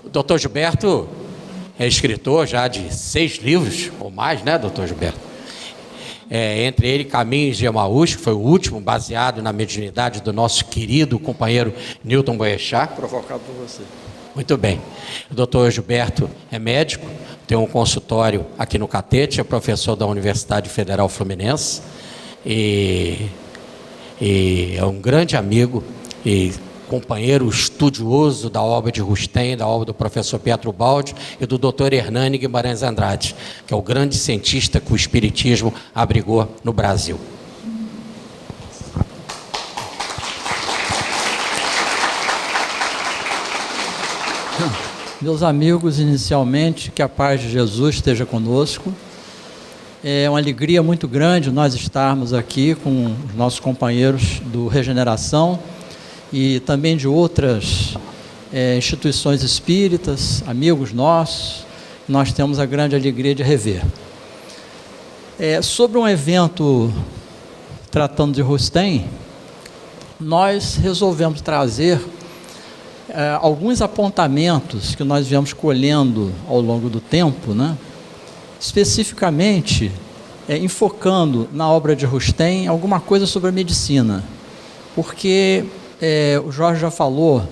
O doutor Gilberto é escritor já de 6 livros, ou mais, né, doutor Gilberto? Entre ele, Caminhos de Emaús, que foi o último, baseado na mediunidade do nosso querido companheiro Newton Boechat. Provocado por você. Muito bem. O doutor Gilberto é médico, tem um consultório aqui no Catete, é professor da Universidade Federal Fluminense e é um grande amigo e companheiro estudioso da obra de Rustem, da obra do professor Pietro Baldi e do doutor Hernani Guimarães Andrade, que é o grande cientista que o Espiritismo abrigou no Brasil. Meus amigos, inicialmente, que a paz de Jesus esteja conosco. É uma alegria muito grande nós estarmos aqui com os nossos companheiros do Regeneração e também de outras instituições espíritas, amigos nossos, nós temos a grande alegria de rever. Sobre um evento tratando de Rustem, nós resolvemos trazer alguns apontamentos que nós viemos colhendo ao longo do tempo, né? Especificamente enfocando na obra de Rustem alguma coisa sobre a medicina, porque o Jorge já falou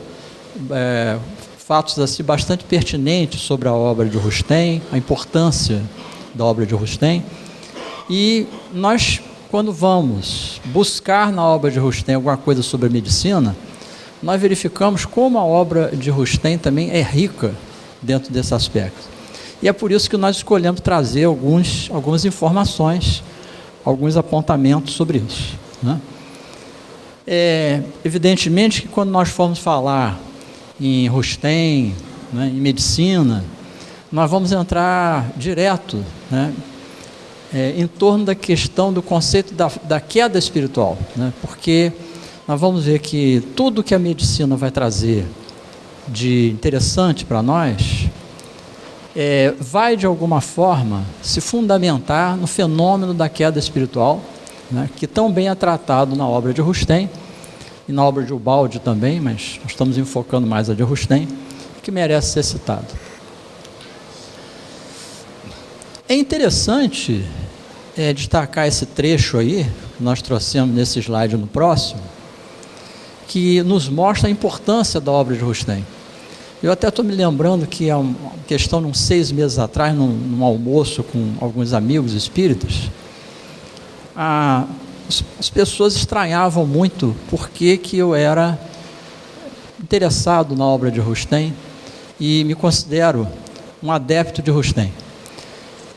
fatos assim bastante pertinentes sobre a obra de Rustem, a importância da obra de Rustem, e nós, quando vamos buscar na obra de Rustem alguma coisa sobre a medicina, nós verificamos como a obra de Rustem também é rica dentro desse aspecto. E é por isso que nós escolhemos trazer algumas informações, alguns apontamentos sobre isso, né? Evidentemente que quando nós formos falar em Rustem, né, em medicina, nós vamos entrar direto, né, em torno da questão do conceito da queda espiritual, né, porque nós vamos ver que tudo que a medicina vai trazer de interessante para nós vai de alguma forma se fundamentar no fenômeno da queda espiritual, né, que tão bem é tratado na obra de Rustem e na obra de Ubaldi também, mas nós estamos enfocando mais a de Rustem, que merece ser citado. É interessante destacar esse trecho aí, que nós trouxemos nesse slide no próximo, que nos mostra a importância da obra de Rustem. Eu até estou me lembrando que há uma questão de uns 6 meses atrás, num almoço com alguns amigos espíritas, as pessoas estranhavam muito por que eu era interessado na obra de Rustem e me considero um adepto de Rustem.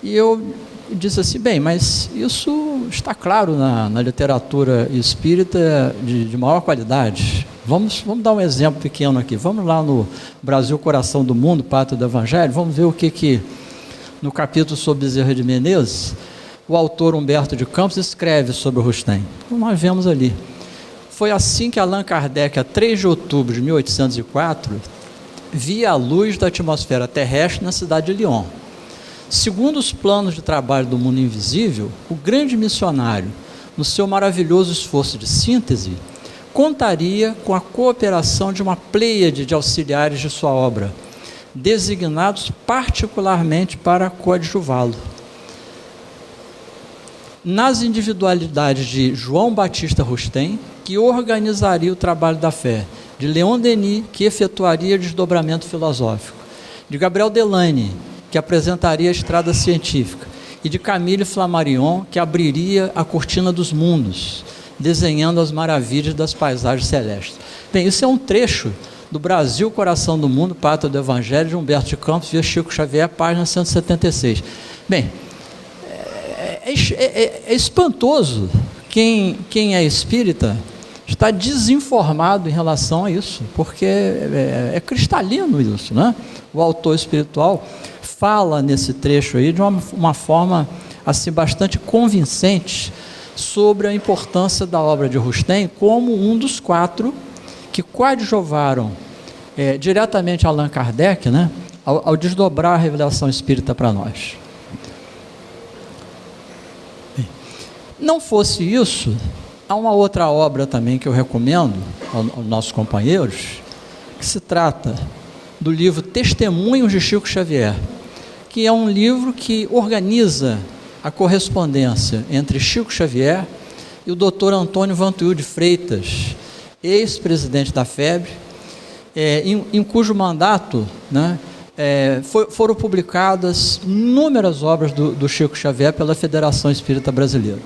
E eu disse assim, bem, mas isso está claro na literatura espírita de maior qualidade. Vamos dar um exemplo pequeno aqui. Vamos lá no Brasil, Coração do Mundo, Pátria do Evangelho, vamos ver o que no capítulo sobre Bezerra de Menezes, o autor Humberto de Campos escreve sobre o Rustem. Então nós vemos ali. Foi assim que Allan Kardec, a 3 de outubro de 1804, via a luz da atmosfera terrestre na cidade de Lyon. Segundo os planos de trabalho do mundo invisível, o grande missionário, no seu maravilhoso esforço de síntese, contaria com a cooperação de uma pleiade de auxiliares de sua obra, designados particularmente para coadjuvá-lo. Nas individualidades de João Batista Rustem, que organizaria o trabalho da fé, de Leon Denis, que efetuaria desdobramento filosófico, de Gabriel Delany, que apresentaria a estrada científica, e de Camille Flammarion, que abriria a cortina dos mundos, desenhando as maravilhas das paisagens celestes. Bem, isso é um trecho do Brasil, Coração do Mundo, Pátria do Evangelho, de Humberto de Campos, via Chico Xavier, página 176. Bem, é espantoso quem é espírita está desinformado em relação a isso, porque é cristalino isso, né? O autor espiritual fala nesse trecho aí de uma forma assim bastante convincente sobre a importância da obra de Rustem como um dos 4 que coadjuvaram diretamente Allan Kardec, né, ao desdobrar a revelação espírita para nós. Não fosse isso, há uma outra obra também que eu recomendo aos nossos companheiros, que se trata do livro Testemunhos de Chico Xavier, que é um livro que organiza a correspondência entre Chico Xavier e o Dr. Antônio Vantuil de Freitas, ex-presidente da FEB, em cujo mandato, né, foram publicadas inúmeras obras do Chico Xavier pela Federação Espírita Brasileira.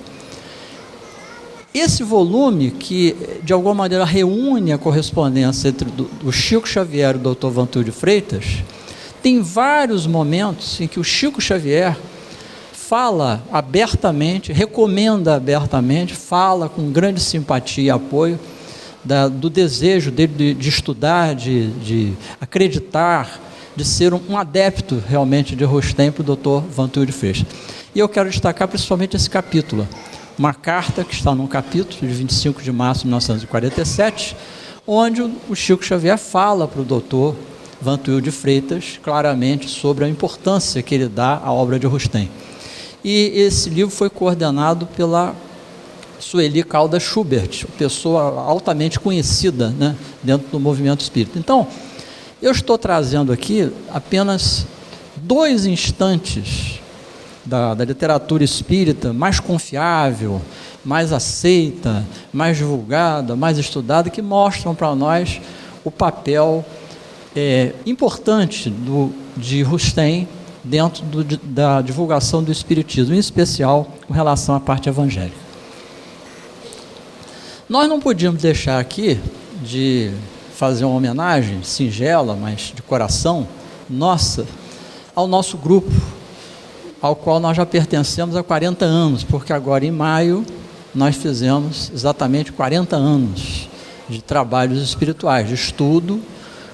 Esse volume, que de alguma maneira reúne a correspondência entre o Chico Xavier e o Dr. Vantuil de Freitas, tem vários momentos em que o Chico Xavier fala abertamente, recomenda abertamente, fala com grande simpatia e apoio do desejo dele de estudar, de acreditar, de ser um adepto realmente de Rustem para o Dr. Vantuil de Freitas. E eu quero destacar principalmente esse capítulo, uma carta que está num capítulo de 25 de março de 1947, onde o Chico Xavier fala para o Dr. Vantuil de Freitas claramente sobre a importância que ele dá à obra de Rustem. E esse livro foi coordenado pela Sueli Caldas Schubert, pessoa altamente conhecida, né, dentro do movimento espírita. Então, eu estou trazendo aqui apenas 2 instantes da literatura espírita mais confiável, mais aceita, mais divulgada, mais estudada, que mostram para nós o papel importante de Rustem dentro da divulgação do Espiritismo, em especial com relação à parte evangélica. Nós não podíamos deixar aqui de fazer uma homenagem singela, mas de coração, nossa, ao nosso grupo, ao qual nós já pertencemos há 40 anos, porque agora em maio nós fizemos exatamente 40 anos de trabalhos espirituais, de estudo,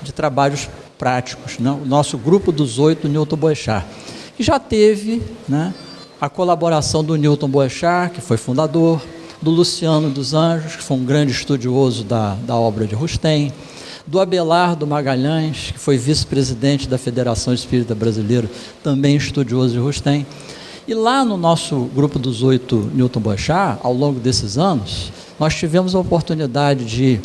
de trabalhos práticos, né? O nosso grupo dos 8 do Newton Boechat, que já teve, né, a colaboração do Newton Boechat, que foi fundador, do Luciano dos Anjos, que foi um grande estudioso da obra de Rustem, do Abelardo Magalhães, que foi vice-presidente da Federação Espírita Brasileira, também estudioso de Rustem. E lá no nosso grupo dos 8 Newton Boechat, ao longo desses anos, nós tivemos a oportunidade de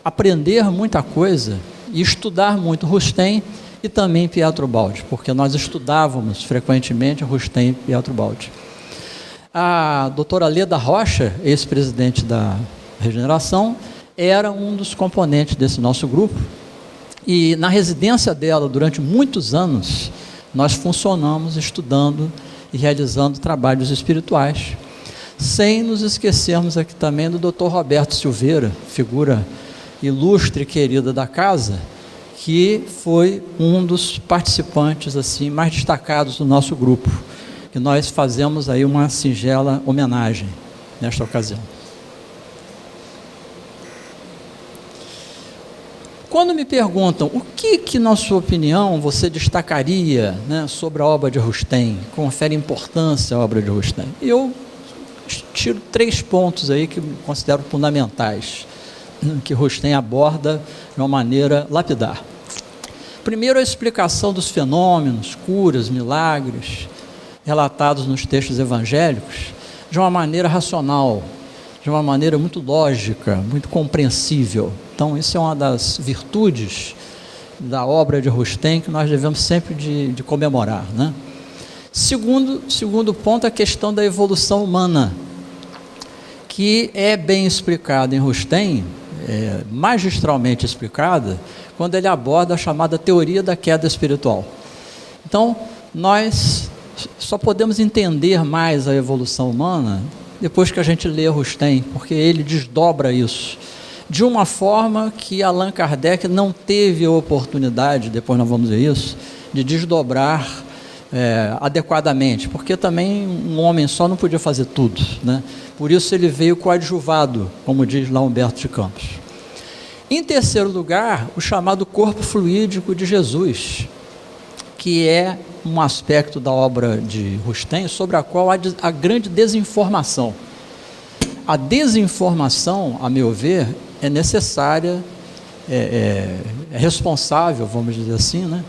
aprender muita coisa e estudar muito Rustem e também Pietro Baldi, porque nós estudávamos frequentemente Rustem e Pietro Baldi. A doutora Leda Rocha, ex-presidente da Regeneração, era um dos componentes desse nosso grupo, e na residência dela, durante muitos anos, nós funcionamos estudando e realizando trabalhos espirituais, sem nos esquecermos aqui também do Dr. Roberto Silveira, figura ilustre e querida da casa, que foi um dos participantes assim mais destacados do nosso grupo, que nós fazemos aí uma singela homenagem nesta ocasião. Quando me perguntam o que na sua opinião, você destacaria, né, sobre a obra de Rustem, confere importância à obra de Rustem, eu tiro 3 pontos aí que considero fundamentais, que Rustem aborda de uma maneira lapidar. Primeiro, a explicação dos fenômenos, curas, milagres, relatados nos textos evangélicos, de uma maneira racional, de uma maneira muito lógica, muito compreensível. Então, isso é uma das virtudes da obra de Rustem que nós devemos sempre de comemorar, né? Segundo ponto, a questão da evolução humana, que é bem explicada em Rustem, magistralmente explicada, quando ele aborda a chamada teoria da queda espiritual. Então, nós só podemos entender mais a evolução humana depois que a gente lê Rustem, porque ele desdobra isso de uma forma que Allan Kardec não teve a oportunidade, depois nós vamos ver isso, de desdobrar adequadamente, porque também um homem só não podia fazer tudo, né? Por isso ele veio coadjuvado, como diz lá Humberto de Campos. Em terceiro lugar, o chamado corpo fluídico de Jesus, que é um aspecto da obra de Rustem sobre a qual há a grande desinformação. A desinformação, a meu ver, é necessária, é responsável, vamos dizer assim, né,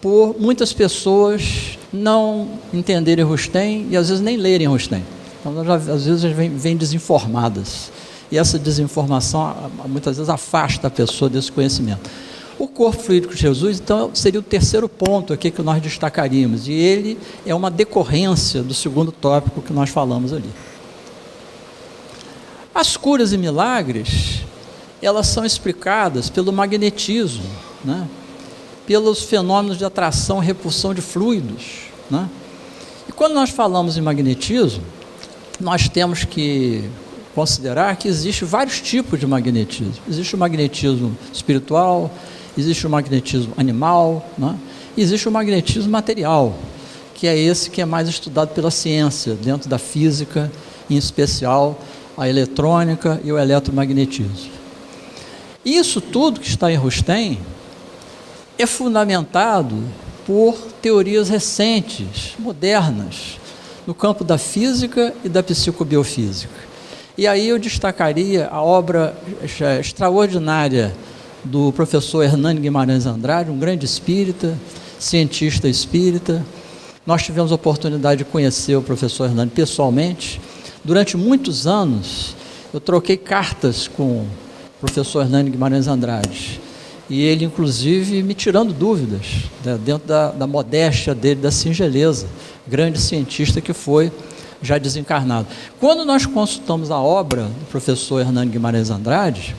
por muitas pessoas não entenderem Rustem e às vezes nem lerem Rustem. Então, às vezes vêm desinformadas. E essa desinformação muitas vezes afasta a pessoa desse conhecimento. O corpo fluídico de Jesus, então, seria o terceiro ponto aqui que nós destacaríamos, e ele é uma decorrência do segundo tópico que nós falamos ali. As curas e milagres, elas são explicadas pelo magnetismo, né? Pelos fenômenos de atração e repulsão de fluidos, né? E quando nós falamos em magnetismo, nós temos que considerar que existem vários tipos de magnetismo. Existe o magnetismo espiritual, existe o magnetismo animal, né? Existe o magnetismo material, que é esse que é mais estudado pela ciência, dentro da física, em especial a eletrônica e o eletromagnetismo. Isso tudo que está em Rustem é fundamentado por teorias recentes, modernas, no campo da física e da psicobiofísica. E aí eu destacaria a obra extraordinária do professor Hernani Guimarães Andrade, um grande espírita, cientista espírita. Nós tivemos a oportunidade de conhecer o professor Hernani pessoalmente. Durante muitos anos, eu troquei cartas com o professor Hernani Guimarães Andrade, e ele, inclusive, me tirando dúvidas, né, dentro da modéstia dele, da singeleza, grande cientista que foi, já desencarnado. Quando nós consultamos a obra do professor Hernani Guimarães Andrade,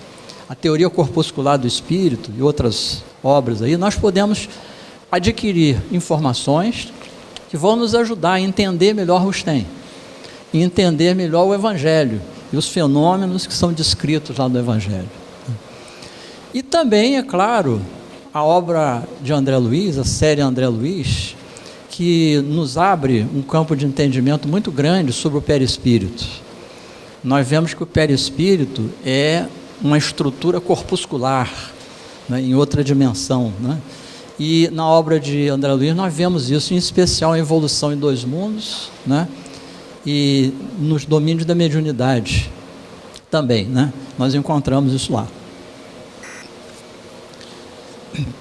a teoria corpuscular do espírito e outras obras aí, nós podemos adquirir informações que vão nos ajudar a entender melhor Rustem, e entender melhor o Evangelho e os fenômenos que são descritos lá no Evangelho. E também, é claro, a obra de André Luiz, a série André Luiz, que nos abre um campo de entendimento muito grande sobre o perispírito. Nós vemos que o perispírito é uma estrutura corpuscular, né, em outra dimensão, né? E na obra de André Luiz nós vemos isso, em especial a evolução em dois mundos, né? E nos domínios da mediunidade também, né? Nós encontramos isso lá.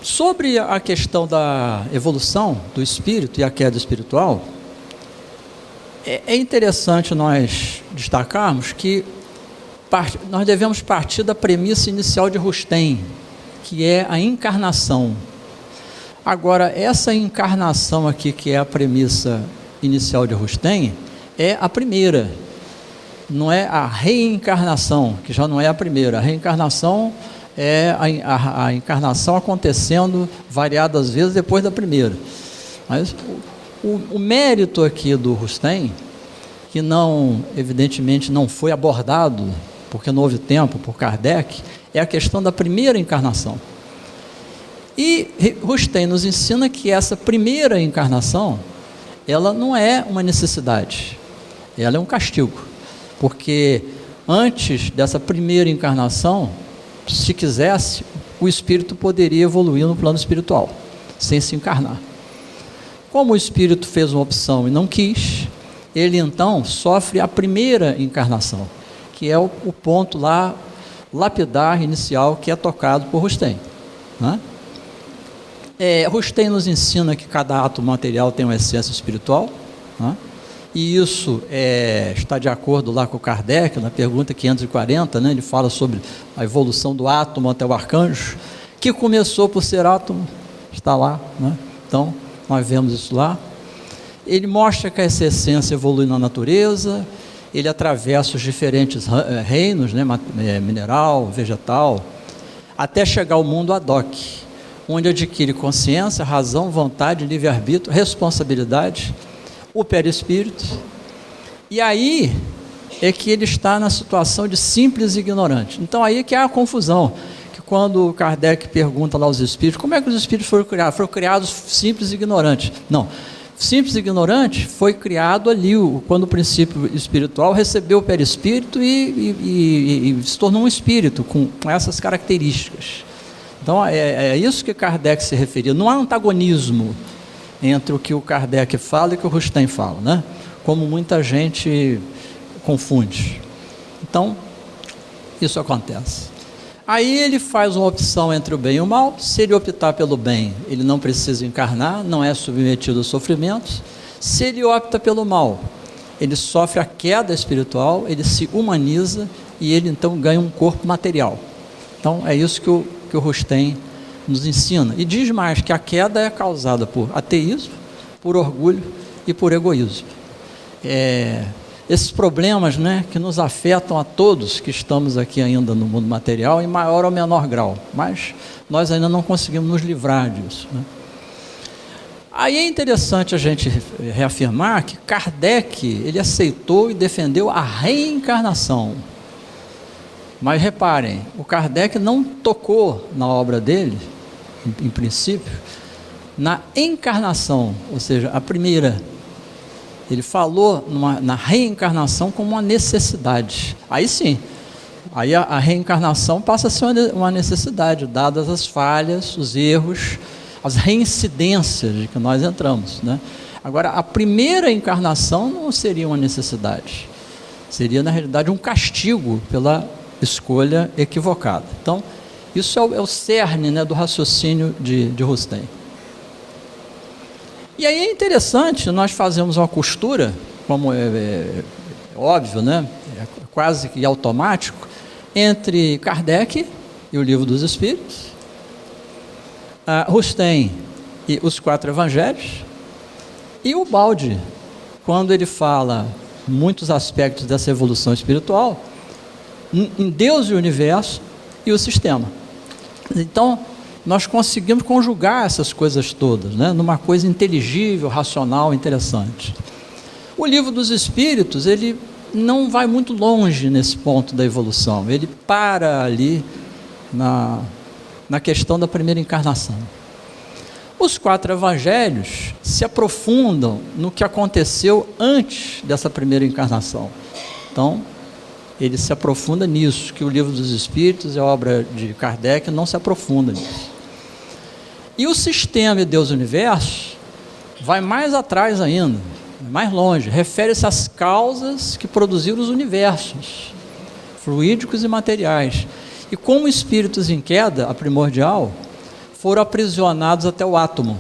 Sobre a questão da evolução do espírito e a queda espiritual, é interessante nós destacarmos que nós devemos partir da premissa inicial de Rustem, que é a encarnação. Agora, essa encarnação aqui, que é a premissa inicial de Rustem, é a primeira, não é a reencarnação, que já não é a primeira. A reencarnação é a encarnação acontecendo variadas vezes depois da primeira. Mas o mérito aqui do Rustem, que não, evidentemente não foi abordado, porque não houve tempo, por Kardec, é a questão da primeira encarnação. E Rustem nos ensina que essa primeira encarnação, ela não é uma necessidade, ela é um castigo, porque antes dessa primeira encarnação, se quisesse, o espírito poderia evoluir no plano espiritual, sem se encarnar. Como o espírito fez uma opção e não quis, ele então sofre a primeira encarnação, que é o ponto lá, lapidar inicial, que é tocado por Rustem, né? Rustem nos ensina que cada átomo material tem uma essência espiritual, né? E isso está de acordo lá com Kardec, na pergunta 540, né? Ele fala sobre a evolução do átomo até o arcanjo, que começou por ser átomo, está lá, né? Então, nós vemos isso lá. Ele mostra que essa essência evolui na natureza, ele atravessa os diferentes reinos, né? Mineral, vegetal, até chegar ao mundo ad hoc, onde adquire consciência, razão, vontade, livre-arbítrio, responsabilidade, o perispírito, e aí é que ele está na situação de simples ignorante. Então aí é que há a confusão, que quando Kardec pergunta lá aos espíritos, como é que os espíritos foram criados? Foram criados simples e ignorantes. Não, simples e ignorante foi criado ali, quando o princípio espiritual recebeu o perispírito e se tornou um espírito com essas características. Então é isso que Kardec se referia. Não há antagonismo entre o que o Kardec fala e o que o Rustem fala, né? Como muita gente confunde. Então, isso acontece. Aí ele faz uma opção entre o bem e o mal. Se ele optar pelo bem, ele não precisa encarnar, não é submetido a sofrimentos. Se ele opta pelo mal, ele sofre a queda espiritual, ele se humaniza e ele então ganha um corpo material. Então, é isso que o Rustem nos ensina. E diz mais que a queda é causada por ateísmo, por orgulho e por egoísmo. Esses problemas, né, que nos afetam a todos que estamos aqui ainda no mundo material, em maior ou menor grau, mas nós ainda não conseguimos nos livrar disso, né? Aí é interessante a gente reafirmar que Kardec, ele aceitou e defendeu a reencarnação. Mas reparem, o Kardec não tocou na obra dele, em princípio, na encarnação, ou seja, a primeira. Ele falou na reencarnação como uma necessidade. Aí sim, aí a reencarnação passa a ser uma necessidade, dadas as falhas, os erros, as reincidências de que nós entramos, né? Agora, a primeira encarnação não seria uma necessidade, seria na realidade um castigo pela escolha equivocada. Então, isso é o cerne, né, do raciocínio de Rustem. E aí é interessante, nós fazemos uma costura, como é óbvio, né, é quase que automático, entre Kardec e o Livro dos Espíritos, Rustem e os 4 Evangelhos, e o Baldi, quando ele fala muitos aspectos dessa evolução espiritual, em Deus e o universo e o sistema. Então, nós conseguimos conjugar essas coisas todas, né, numa coisa inteligível, racional, interessante. O Livro dos Espíritos, ele não vai muito longe nesse ponto da evolução, ele para ali na questão da primeira encarnação. Os 4 Evangelhos se aprofundam no que aconteceu antes dessa primeira encarnação. Então, ele se aprofunda nisso, que o Livro dos Espíritos e a obra de Kardec não se aprofunda nisso. E o sistema de Deus e Universo vai mais atrás ainda, mais longe, refere-se às causas que produziram os universos, fluídicos e materiais. E como espíritos em queda, a primordial, foram aprisionados até o átomo.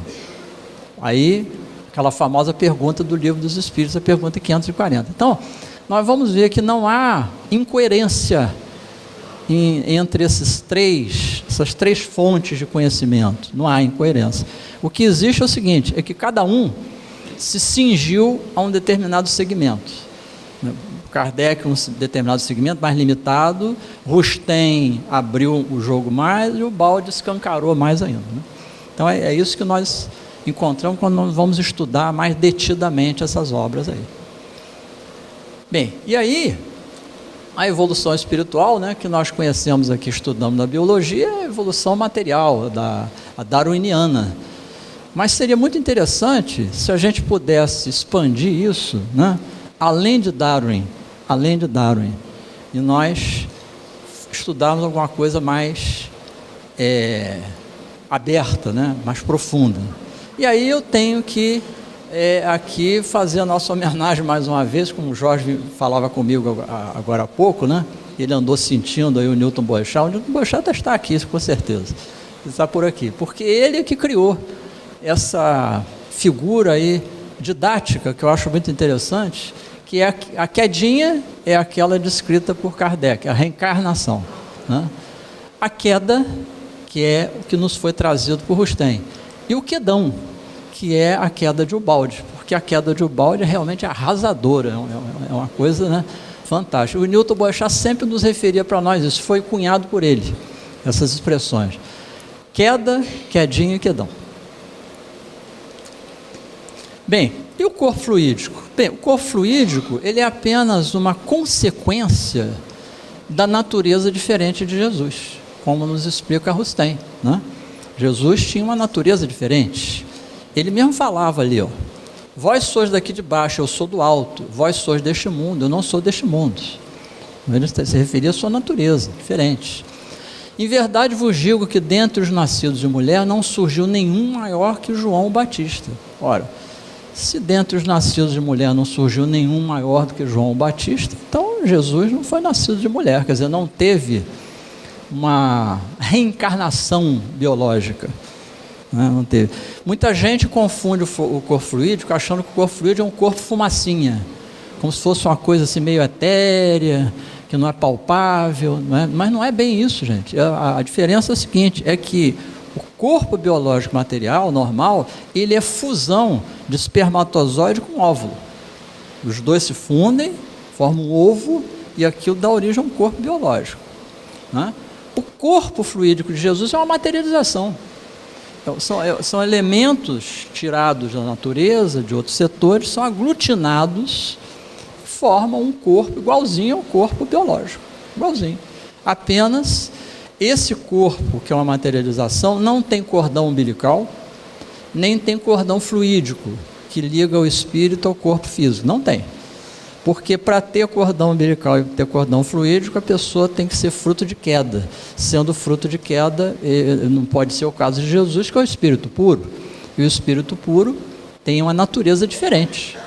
Aí, aquela famosa pergunta do Livro dos Espíritos, a pergunta 540. Então, nós vamos ver que não há incoerência entre essas três fontes de conhecimento. Não há incoerência. O que existe é o seguinte, é que cada um se cingiu a um determinado segmento. Kardec, um determinado segmento mais limitado, Rustem abriu o jogo mais e o Baldi escancarou mais ainda, né? Então é isso que nós encontramos quando nós vamos estudar mais detidamente essas obras aí. Bem, e aí a evolução espiritual, né, que nós conhecemos aqui, estudamos na biologia, é a evolução material, a darwiniana. Mas seria muito interessante se a gente pudesse expandir isso, né, além de Darwin, e nós estudarmos alguma coisa mais aberta, né, mais profunda. E aí eu tenho que aqui fazer a nossa homenagem mais uma vez, como o Jorge falava comigo agora há pouco, né? Ele andou sentindo aí o Newton Boechat. O Newton Boechat está aqui, com certeza. Ele está por aqui, porque ele é que criou essa figura aí didática, que eu acho muito interessante, que é a quedinha é aquela descrita por Kardec, a reencarnação, né? A queda, que é o que nos foi trazido por Rustem, e o quedão, que é a queda de Ubaldi, porque a queda de Ubaldi é realmente arrasadora, é uma coisa, né, fantástica. O Newton Boechat sempre nos referia para nós isso, foi cunhado por ele, essas expressões: queda, quedinho e quedão. Bem, e o corpo fluídico? Bem, o corpo fluídico, ele é apenas uma consequência da natureza diferente de Jesus, como nos explica Rustem, né? Jesus tinha uma natureza diferente. Ele mesmo falava ali, ó: vós sois daqui de baixo, eu sou do alto, vós sois deste mundo, eu não sou deste mundo. Ele se referia à sua natureza, diferente. Em verdade vos digo que dentre os nascidos de mulher não surgiu nenhum maior que João Batista. Ora, se dentre os nascidos de mulher não surgiu nenhum maior do que João Batista, então Jesus não foi nascido de mulher, quer dizer, não teve uma reencarnação biológica. Não teve. Muita gente confunde o corpo fluídico achando que o corpo fluídico é um corpo fumacinha, como se fosse uma coisa assim meio etérea, que não é palpável, não é? Mas não é bem isso, gente. A diferença é a seguinte, é que O corpo biológico material, normal, ele é fusão de espermatozoide com óvulo. Os dois se fundem, formam um ovo e aquilo dá origem a um corpo biológico, né? O corpo fluídico de Jesus é uma materialização. Então, são elementos tirados da natureza, de outros setores, são aglutinados e formam um corpo igualzinho ao corpo biológico. Igualzinho. Apenas esse corpo, que é uma materialização, não tem cordão umbilical, nem tem cordão fluídico, que liga o espírito ao corpo físico. Não tem. Porque para ter cordão umbilical e ter cordão fluídico, a pessoa tem que ser fruto de queda. Sendo fruto de queda, não pode ser o caso de Jesus, que é o espírito puro. E o espírito puro tem uma natureza diferente.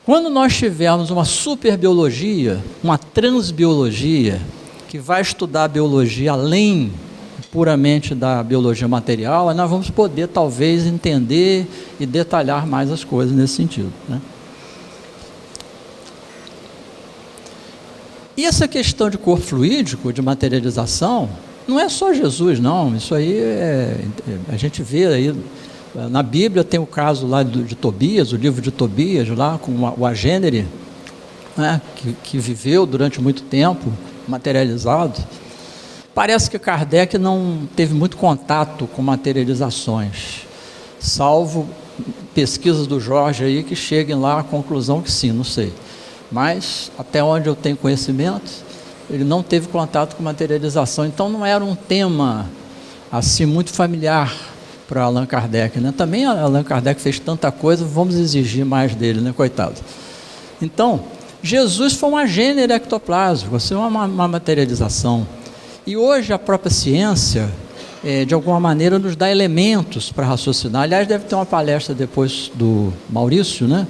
Quando nós tivermos uma superbiologia, uma transbiologia, que vai estudar a biologia além puramente da biologia material, aí nós vamos poder talvez entender e detalhar mais as coisas nesse sentido, né? E essa questão de corpo fluídico, de materialização, não é só Jesus, não. Isso aí a gente vê aí, na Bíblia tem o caso lá de Tobias, o livro de Tobias, lá com o Agênere, né, que viveu durante muito tempo, materializado. Parece que Kardec não teve muito contato com materializações, salvo pesquisas do Jorge aí que cheguem lá à conclusão que sim, não sei. Mas, até onde eu tenho conhecimento, ele não teve contato com materialização. Então, não era um tema assim muito familiar para Allan Kardec, né? Também Allan Kardec fez tanta coisa, vamos exigir mais dele, né? Coitado. Então, Jesus foi um agênere ectoplásmico, assim, uma materialização. E hoje a própria ciência, de alguma maneira, nos dá elementos para raciocinar. Aliás, deve ter uma palestra depois do Maurício, né?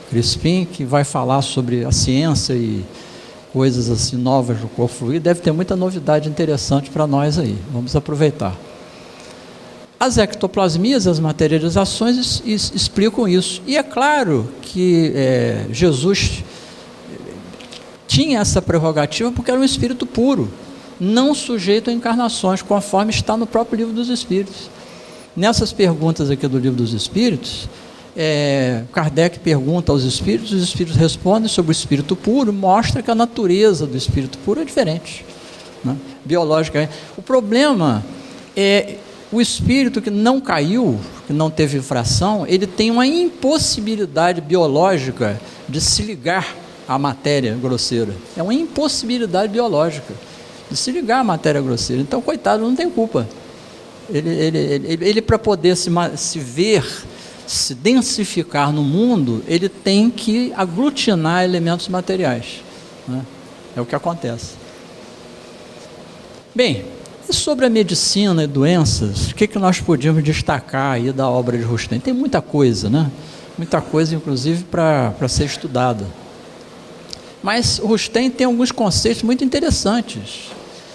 Crispim, que vai falar sobre a ciência e coisas assim novas do corpo fluido. Deve ter muita novidade interessante para nós aí, vamos aproveitar. As ectoplasmias, as materializações explicam isso, e é claro que Jesus tinha essa prerrogativa porque era um espírito puro, não sujeito a encarnações, conforme está no próprio Livro dos Espíritos. Nessas perguntas aqui do Livro dos Espíritos, Kardec pergunta aos espíritos, os espíritos respondem sobre o espírito puro, mostra que a natureza do espírito puro é diferente, né? Biológica. O problema é o espírito que não caiu, que não teve infração, ele tem uma impossibilidade biológica de se ligar à matéria grosseira. É uma impossibilidade biológica de se ligar à matéria grosseira. Então, coitado, não tem culpa. Ele para poder se ver, se densificar no mundo, ele tem que aglutinar elementos materiais, né? É o que acontece. Bem, e sobre a medicina e doenças, o que nós podíamos destacar aí da obra de Rustem? Tem muita coisa, né? Muita coisa, inclusive, para ser estudada. Mas Rustem tem alguns conceitos muito interessantes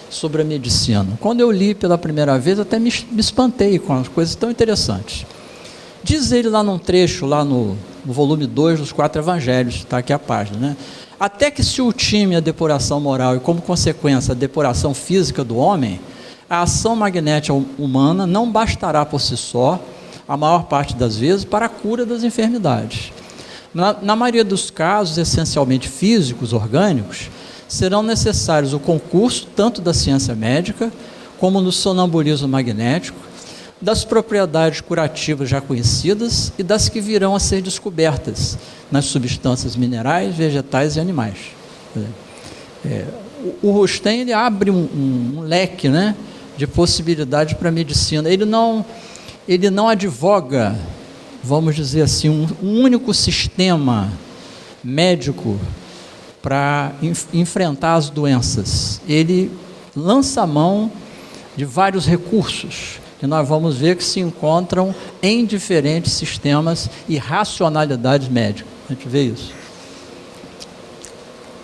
sobre a medicina. Quando eu li pela primeira vez, até me espantei com as coisas tão interessantes. Diz ele lá num trecho, lá no volume 2 dos 4 Evangelhos, está aqui a página, né? Até que se ultime a depuração moral e, como consequência, a depuração física do homem, a ação magnética humana não bastará por si só, a maior parte das vezes, para a cura das enfermidades. Na maioria dos casos, essencialmente físicos, orgânicos, serão necessários o concurso tanto da ciência médica, como no sonambulismo magnético, das propriedades curativas já conhecidas e das que virão a ser descobertas nas substâncias minerais, vegetais e animais. O Rustem, ele abre um leque, né, de possibilidades para a medicina. Ele não advoga, vamos dizer assim, um único sistema médico para enfrentar as doenças. Ele lança a mão de vários recursos que nós vamos ver que se encontram em diferentes sistemas e racionalidades médicas. A gente vê isso.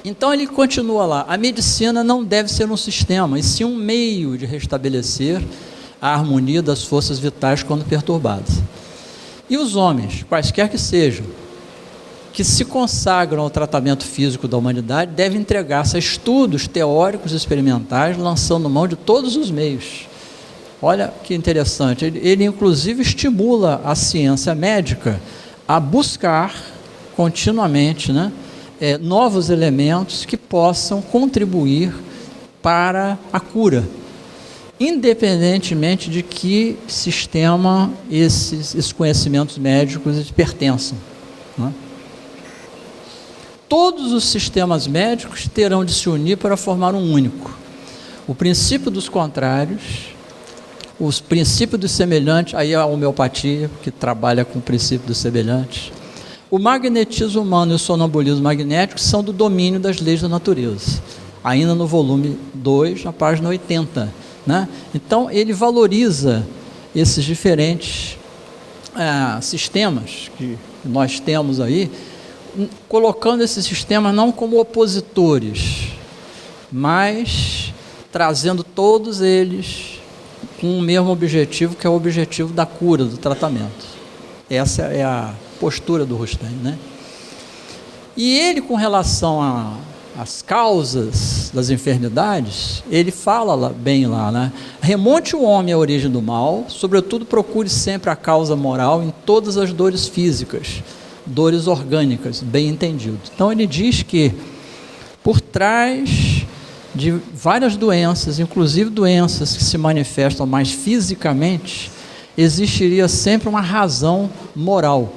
Então ele continua lá, a medicina não deve ser um sistema, e sim um meio de restabelecer a harmonia das forças vitais quando perturbadas. E os homens, quaisquer que sejam, que se consagram ao tratamento físico da humanidade, devem entregar-se a estudos teóricos e experimentais, lançando mão de todos os meios, Olha que interessante, ele inclusive estimula a ciência médica a buscar continuamente, né, novos elementos que possam contribuir para a cura, independentemente de que sistema esses conhecimentos médicos pertençam, né? Todos os sistemas médicos terão de se unir para formar um único. O princípio dos contrários, os princípios dos semelhantes, aí a homeopatia, que trabalha com o princípio dos semelhantes. O magnetismo humano e o sonambulismo magnético são do domínio das leis da natureza. Ainda no volume 2, na página 80. Né? Então, ele valoriza esses diferentes sistemas que nós temos aí, colocando esses sistemas não como opositores, mas trazendo todos eles com o mesmo objetivo, que é o objetivo da cura, do tratamento. Essa é a postura do Rustem, né? E ele, com relação às causas das enfermidades, ele fala bem lá, né? Remonte o homem à origem do mal, sobretudo procure sempre a causa moral em todas as dores físicas, dores orgânicas, bem entendido. Então ele diz que por trás de várias doenças, inclusive doenças que se manifestam mais fisicamente, existiria sempre uma razão moral,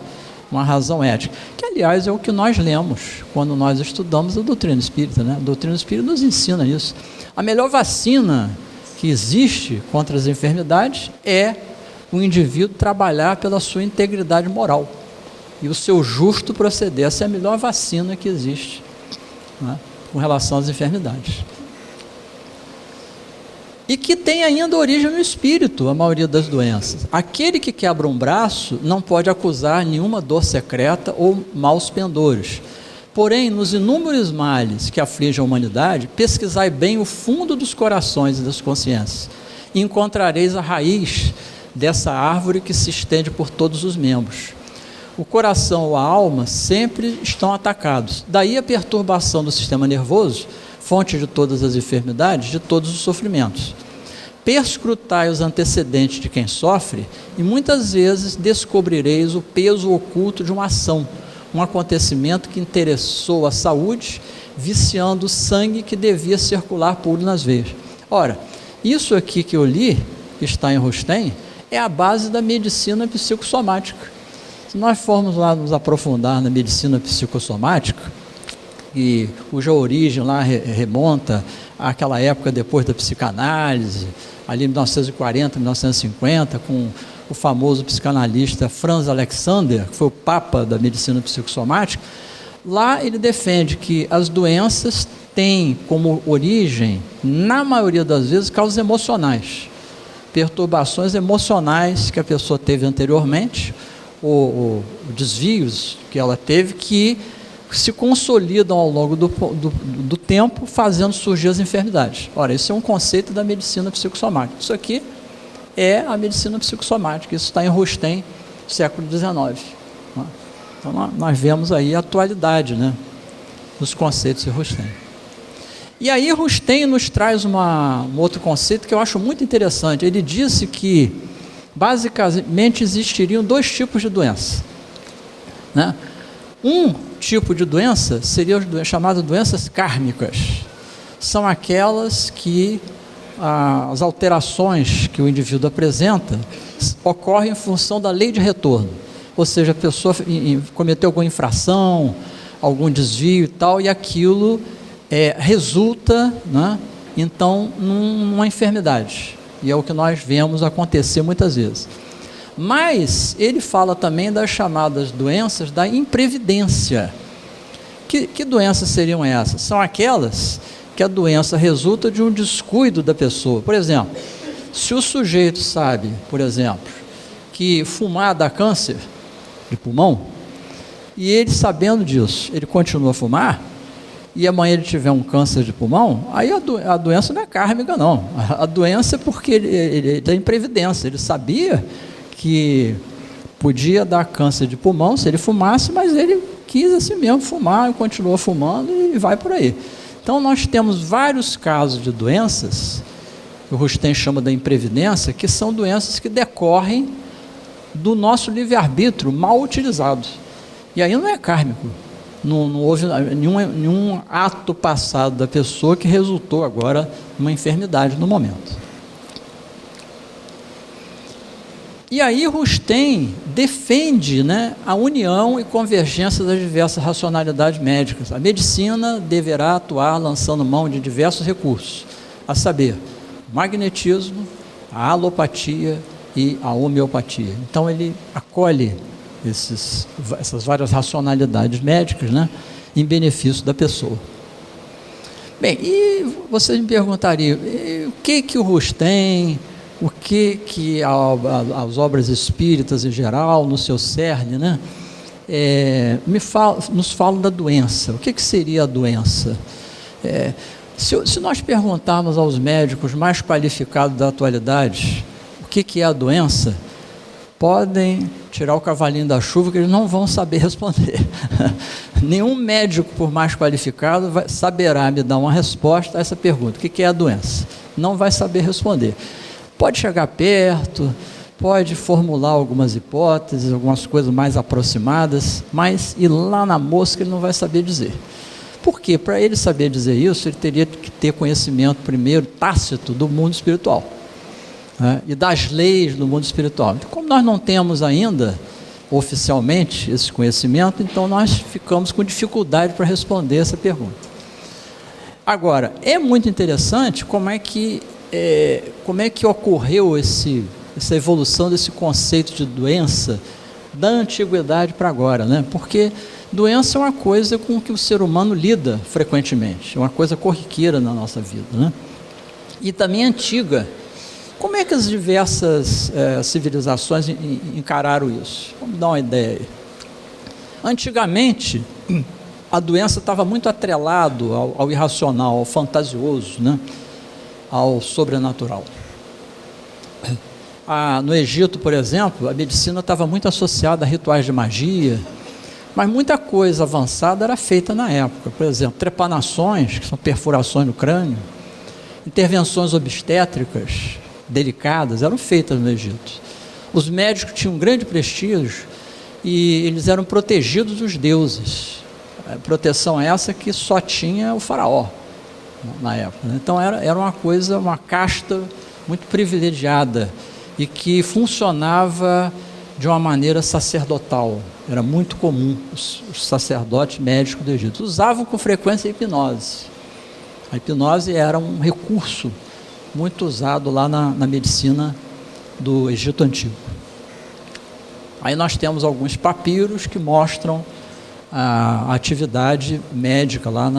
uma razão ética, que aliás é o que nós lemos quando nós estudamos a doutrina espírita, né? A doutrina espírita nos ensina isso. A melhor vacina que existe contra as enfermidades é o indivíduo trabalhar pela sua integridade moral e o seu justo proceder. Essa é a melhor vacina que existe, né, com relação às enfermidades. E que tem ainda origem no espírito, a maioria das doenças. Aquele que quebra um braço não pode acusar nenhuma dor secreta ou maus pendores. Porém, nos inúmeros males que afligem a humanidade, pesquisai bem o fundo dos corações e das consciências, e encontrareis a raiz dessa árvore que se estende por todos os membros. O coração ou a alma sempre estão atacados. Daí a perturbação do sistema nervoso, fonte de todas as enfermidades, de todos os sofrimentos. Perscrutai os antecedentes de quem sofre e muitas vezes descobrireis o peso oculto de uma ação, um acontecimento que interessou a saúde, viciando o sangue que devia circular puro nas veias. Ora, isso aqui que eu li, que está em Rustem, é a base da medicina psicossomática. Se nós formos lá nos aprofundar na medicina psicossomática, e cuja origem lá remonta àquela época depois da psicanálise, ali em 1940, 1950, com o famoso psicanalista Franz Alexander, que foi o papa da medicina psicossomática, lá ele defende que as doenças têm como origem, na maioria das vezes, causas emocionais, perturbações emocionais que a pessoa teve anteriormente, ou desvios que ela teve, que se consolidam ao longo do tempo, fazendo surgir as enfermidades. Ora, isso é um conceito da medicina psicossomática. Isso aqui é a medicina psicossomática, isso está em Rustem, século XIX. Então, nós vemos aí a atualidade, né, dos conceitos de Rustem. E aí Rustem nos traz um outro conceito que eu acho muito interessante. Ele disse que, basicamente, existiriam dois tipos de doença, né? Um tipo de doença seria chamada doenças kármicas. São aquelas que as alterações que o indivíduo apresenta ocorrem em função da lei de retorno. Ou seja, a pessoa cometeu alguma infração, algum desvio e tal, e aquilo resulta, né, então, numa enfermidade. E é o que nós vemos acontecer muitas vezes. Mas ele fala também das chamadas doenças da imprevidência. Que doenças seriam essas? São aquelas que a doença resulta de um descuido da pessoa. Por exemplo, se o sujeito sabe, por exemplo, que fumar dá câncer de pulmão, e ele sabendo disso, ele continua a fumar, e amanhã ele tiver um câncer de pulmão, aí a doença não é kármica, não. A doença é porque ele tem imprevidência, ele sabia que podia dar câncer de pulmão se ele fumasse, mas ele quis assim mesmo fumar, e continua fumando e vai por aí. Então nós temos vários casos de doenças que o Rustem chama da imprevidência, que são doenças que decorrem do nosso livre-arbítrio mal utilizado. E aí não é kármico. Não houve nenhum ato passado da pessoa que resultou agora numa enfermidade no momento. E aí Rustem defende, né, a união e convergência das diversas racionalidades médicas. A medicina deverá atuar lançando mão de diversos recursos, a saber, o magnetismo, a alopatia e a homeopatia. Então ele acolhe essas várias racionalidades médicas, né, em benefício da pessoa. Bem, e vocês me perguntariam, o que o Rustem, o que as obras espíritas em geral, no seu cerne, né, nos falam da doença. O que seria a doença? Se nós perguntarmos aos médicos mais qualificados da atualidade o que é a doença, podem tirar o cavalinho da chuva que eles não vão saber responder. Nenhum médico, por mais qualificado, saberá me dar uma resposta a essa pergunta. O que é a doença? Não vai saber responder. Pode chegar perto, pode formular algumas hipóteses, algumas coisas mais aproximadas, mas ir lá na mosca ele não vai saber dizer. Por quê? Para ele saber dizer isso, ele teria que ter conhecimento primeiro tácito do mundo espiritual, né, e das leis do mundo espiritual. Então, como nós não temos ainda oficialmente esse conhecimento, então nós ficamos com dificuldade para responder essa pergunta. Agora, é muito interessante como é que ocorreu essa evolução desse conceito de doença da antiguidade para agora, né? Porque doença é uma coisa com que o ser humano lida frequentemente, é uma coisa corriqueira na nossa vida, né? E também antiga. Como é que as diversas civilizações encararam isso? Vamos dar uma ideia aí. Antigamente, a doença estava muito atrelado ao irracional, ao fantasioso, né, ao sobrenatural. No Egito, por exemplo, a medicina estava muito associada a rituais de magia, mas muita coisa avançada era feita na época. Por exemplo, trepanações, que são perfurações no crânio, intervenções obstétricas delicadas, eram feitas no Egito. Os médicos tinham um grande prestígio e eles eram protegidos dos deuses. A proteção essa que só tinha o faraó na época. Então era uma coisa, uma casta muito privilegiada e que funcionava de uma maneira sacerdotal. Era muito comum os sacerdotes médicos do Egito. Usavam com frequência a hipnose. A hipnose era um recurso muito usado lá na medicina do Egito Antigo. Aí nós temos alguns papiros que mostram a atividade médica lá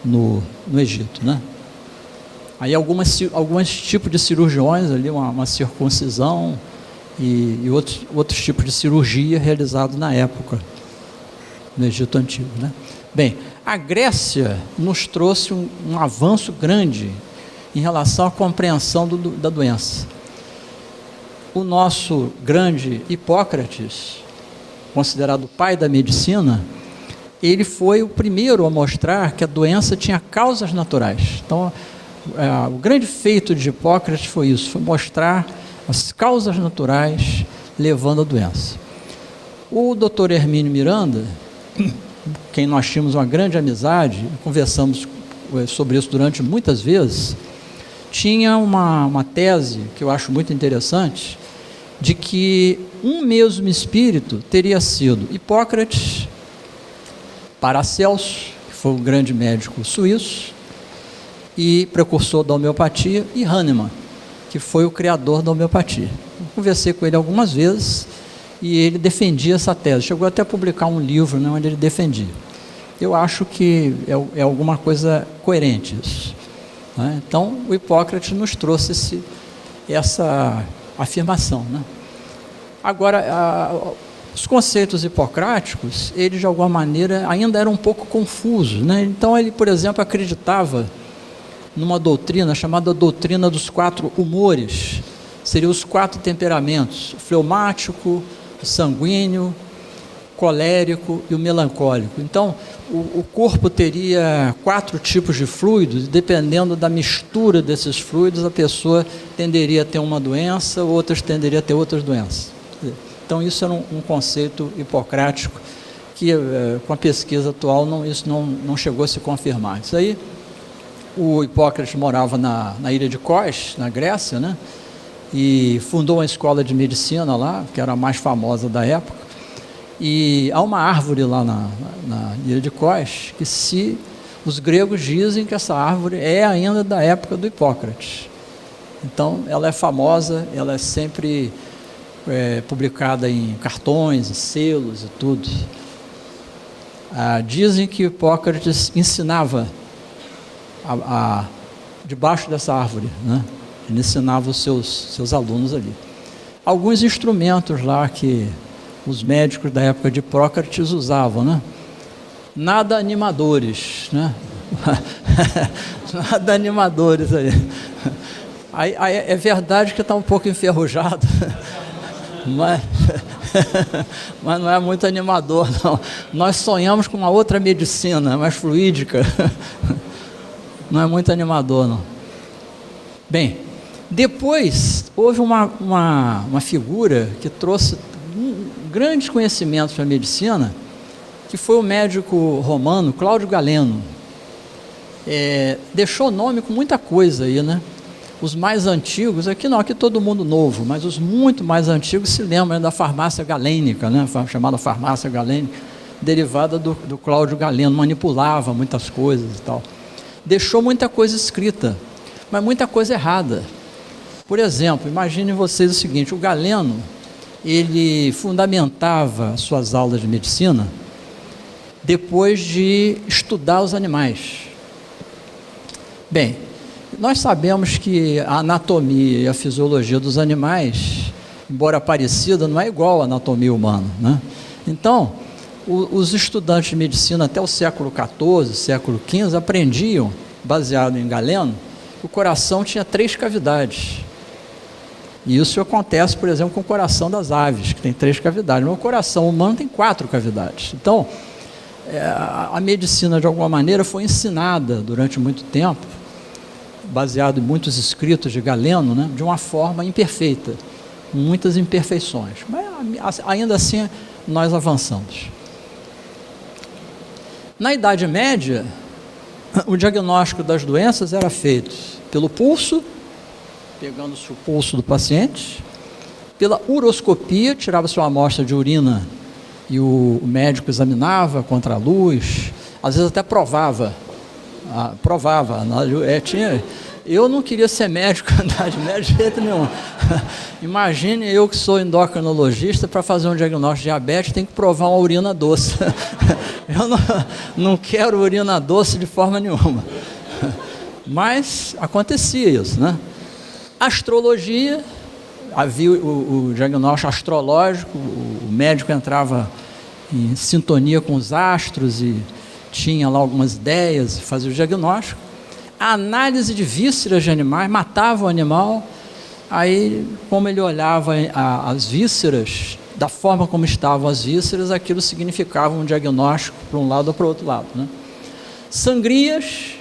no Egito, né? Aí alguns tipos de cirurgiões ali, uma circuncisão e outros tipos de cirurgia realizados na época no Egito Antigo, né? Bem, a Grécia nos trouxe um avanço grande em relação à compreensão da doença. O nosso grande Hipócrates, considerado o pai da medicina, ele foi o primeiro a mostrar que a doença tinha causas naturais. Então, o grande feito de Hipócrates foi isso, foi mostrar as causas naturais levando à doença. O Dr. Hermínio Miranda, quem nós tínhamos uma grande amizade, conversamos sobre isso durante muitas vezes, tinha uma tese que eu acho muito interessante, de que um mesmo espírito teria sido Hipócrates, Paracelso, que foi um grande médico suíço e precursor da homeopatia, e Hahnemann, que foi o criador da homeopatia. Eu conversei com ele algumas vezes e ele defendia essa tese. Chegou até a publicar um livro, né, onde ele defendia. Eu acho que é alguma coisa coerente isso, né? Então, o Hipócrates nos trouxe essa afirmação, né? Agora, os conceitos hipocráticos, eles de alguma maneira ainda eram um pouco confusos, né? Então ele, por exemplo, acreditava numa doutrina chamada doutrina dos 4 humores, seriam os 4 temperamentos: o fleumático, o sanguíneo, colérico e o melancólico. Então, o corpo teria 4 tipos de fluidos, e dependendo da mistura desses fluidos, a pessoa tenderia a ter uma doença, outras tenderiam a ter outras doenças. Então, isso era um conceito hipocrático que, com a pesquisa atual, isso não chegou a se confirmar. Isso aí, o Hipócrates morava na ilha de Kos, na Grécia, né? E fundou uma escola de medicina lá, que era a mais famosa da época. E há uma árvore lá na ilha de Kos, que os gregos dizem que essa árvore é ainda da época do Hipócrates. Então, ela é famosa, ela é sempre publicada em cartões, em selos e tudo. Dizem que Hipócrates ensinava debaixo dessa árvore, né? Ele ensinava os seus alunos ali. Alguns instrumentos lá que os médicos da época de Hipócrates usavam, né? Nada animadores, né? Nada animadores aí. É verdade que está um pouco enferrujado, mas não é muito animador, não. Nós sonhamos com uma outra medicina, mais fluídica. Não é muito animador, não. Bem, depois houve uma figura que trouxe grandes conhecimentos para a medicina, que foi o médico romano Cláudio Galeno. Deixou nome com muita coisa aí, né? Os mais antigos, aqui todo mundo novo, mas os muito mais antigos se lembram da farmácia galênica, né? Chamada farmácia galênica, derivada do Cláudio Galeno, manipulava muitas coisas e tal. Deixou muita coisa escrita, mas muita coisa errada. Por exemplo, imaginem vocês o seguinte: o Galeno, ele fundamentava suas aulas de medicina depois de estudar os animais. Bem, nós sabemos que a anatomia e a fisiologia dos animais, embora parecida, não é igual à anatomia humana, né? Então, os estudantes de medicina até o século XIV, século XV, aprendiam, baseado em Galeno, que o coração tinha 3 cavidades. E isso acontece, por exemplo, com o coração das aves, que tem 3 cavidades, mas o coração humano tem 4 cavidades. Então, a medicina, de alguma maneira, foi ensinada durante muito tempo, baseado em muitos escritos de Galeno, né, de uma forma imperfeita, com muitas imperfeições. Mas, ainda assim, nós avançamos. Na Idade Média, o diagnóstico das doenças era feito pelo pulso, pegando-se o pulso do paciente, pela uroscopia, tirava-se uma amostra de urina e o médico examinava contra a luz, às vezes até provava. Eu não queria ser médico na Idade Média de jeito nenhum. Imagine eu que sou endocrinologista, para fazer um diagnóstico de diabetes, tem que provar uma urina doce. Eu não quero urina doce de forma nenhuma. Mas acontecia isso, né? Astrologia, havia o diagnóstico astrológico, o médico entrava em sintonia com os astros e tinha lá algumas ideias, fazia o diagnóstico. A análise de vísceras de animais, matava o animal, aí como ele olhava as vísceras, da forma como estavam as vísceras, aquilo significava um diagnóstico para um lado ou para o outro lado, né? Sangrias,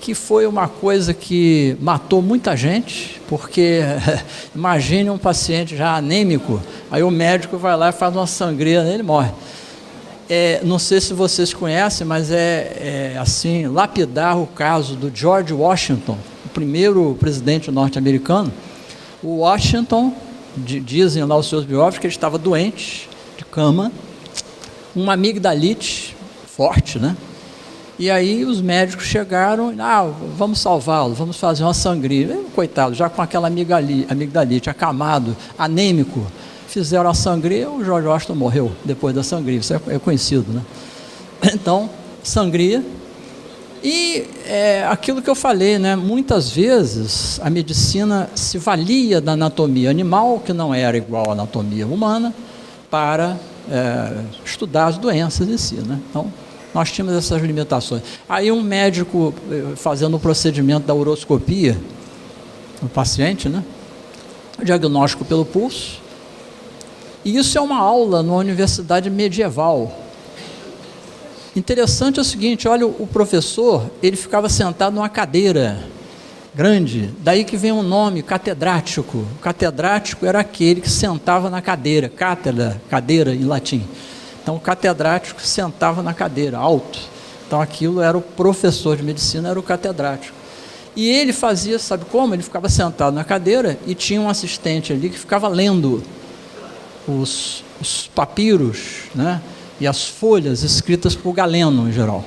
que foi uma coisa que matou muita gente, porque imagine um paciente já anêmico, aí o médico vai lá e faz uma sangria nele e morre. Não sei se vocês conhecem, mas assim, lapidar o caso do George Washington, o primeiro presidente norte-americano. O Washington, dizem lá os seus biógrafos, que ele estava doente, de cama, uma amigdalite forte, né? E aí os médicos chegaram, vamos salvá-lo, vamos fazer uma sangria. Coitado, já com aquela amigdalite, acamado, anêmico, fizeram a sangria, o George Washington morreu depois da sangria, isso é conhecido, né? Então, sangria. E aquilo que eu falei, né? Muitas vezes a medicina se valia da anatomia animal, que não era igual à anatomia humana, para estudar as doenças em si, né? Então, nós tínhamos essas limitações. Aí um médico fazendo o procedimento da uroscopia no paciente, né? O diagnóstico pelo pulso, E isso é uma aula numa universidade medieval. Interessante é o seguinte, olha, o professor, ele ficava sentado numa cadeira grande, daí que vem o nome catedrático. O catedrático era aquele que sentava na cadeira, cátedra, cadeira em latim. Então o catedrático sentava na cadeira, alto. Então aquilo era o professor de medicina, era o catedrático. E ele fazia, sabe como? Ele ficava sentado na cadeira e tinha um assistente ali que ficava lendo os papiros, né? E as folhas escritas por Galeno, em geral.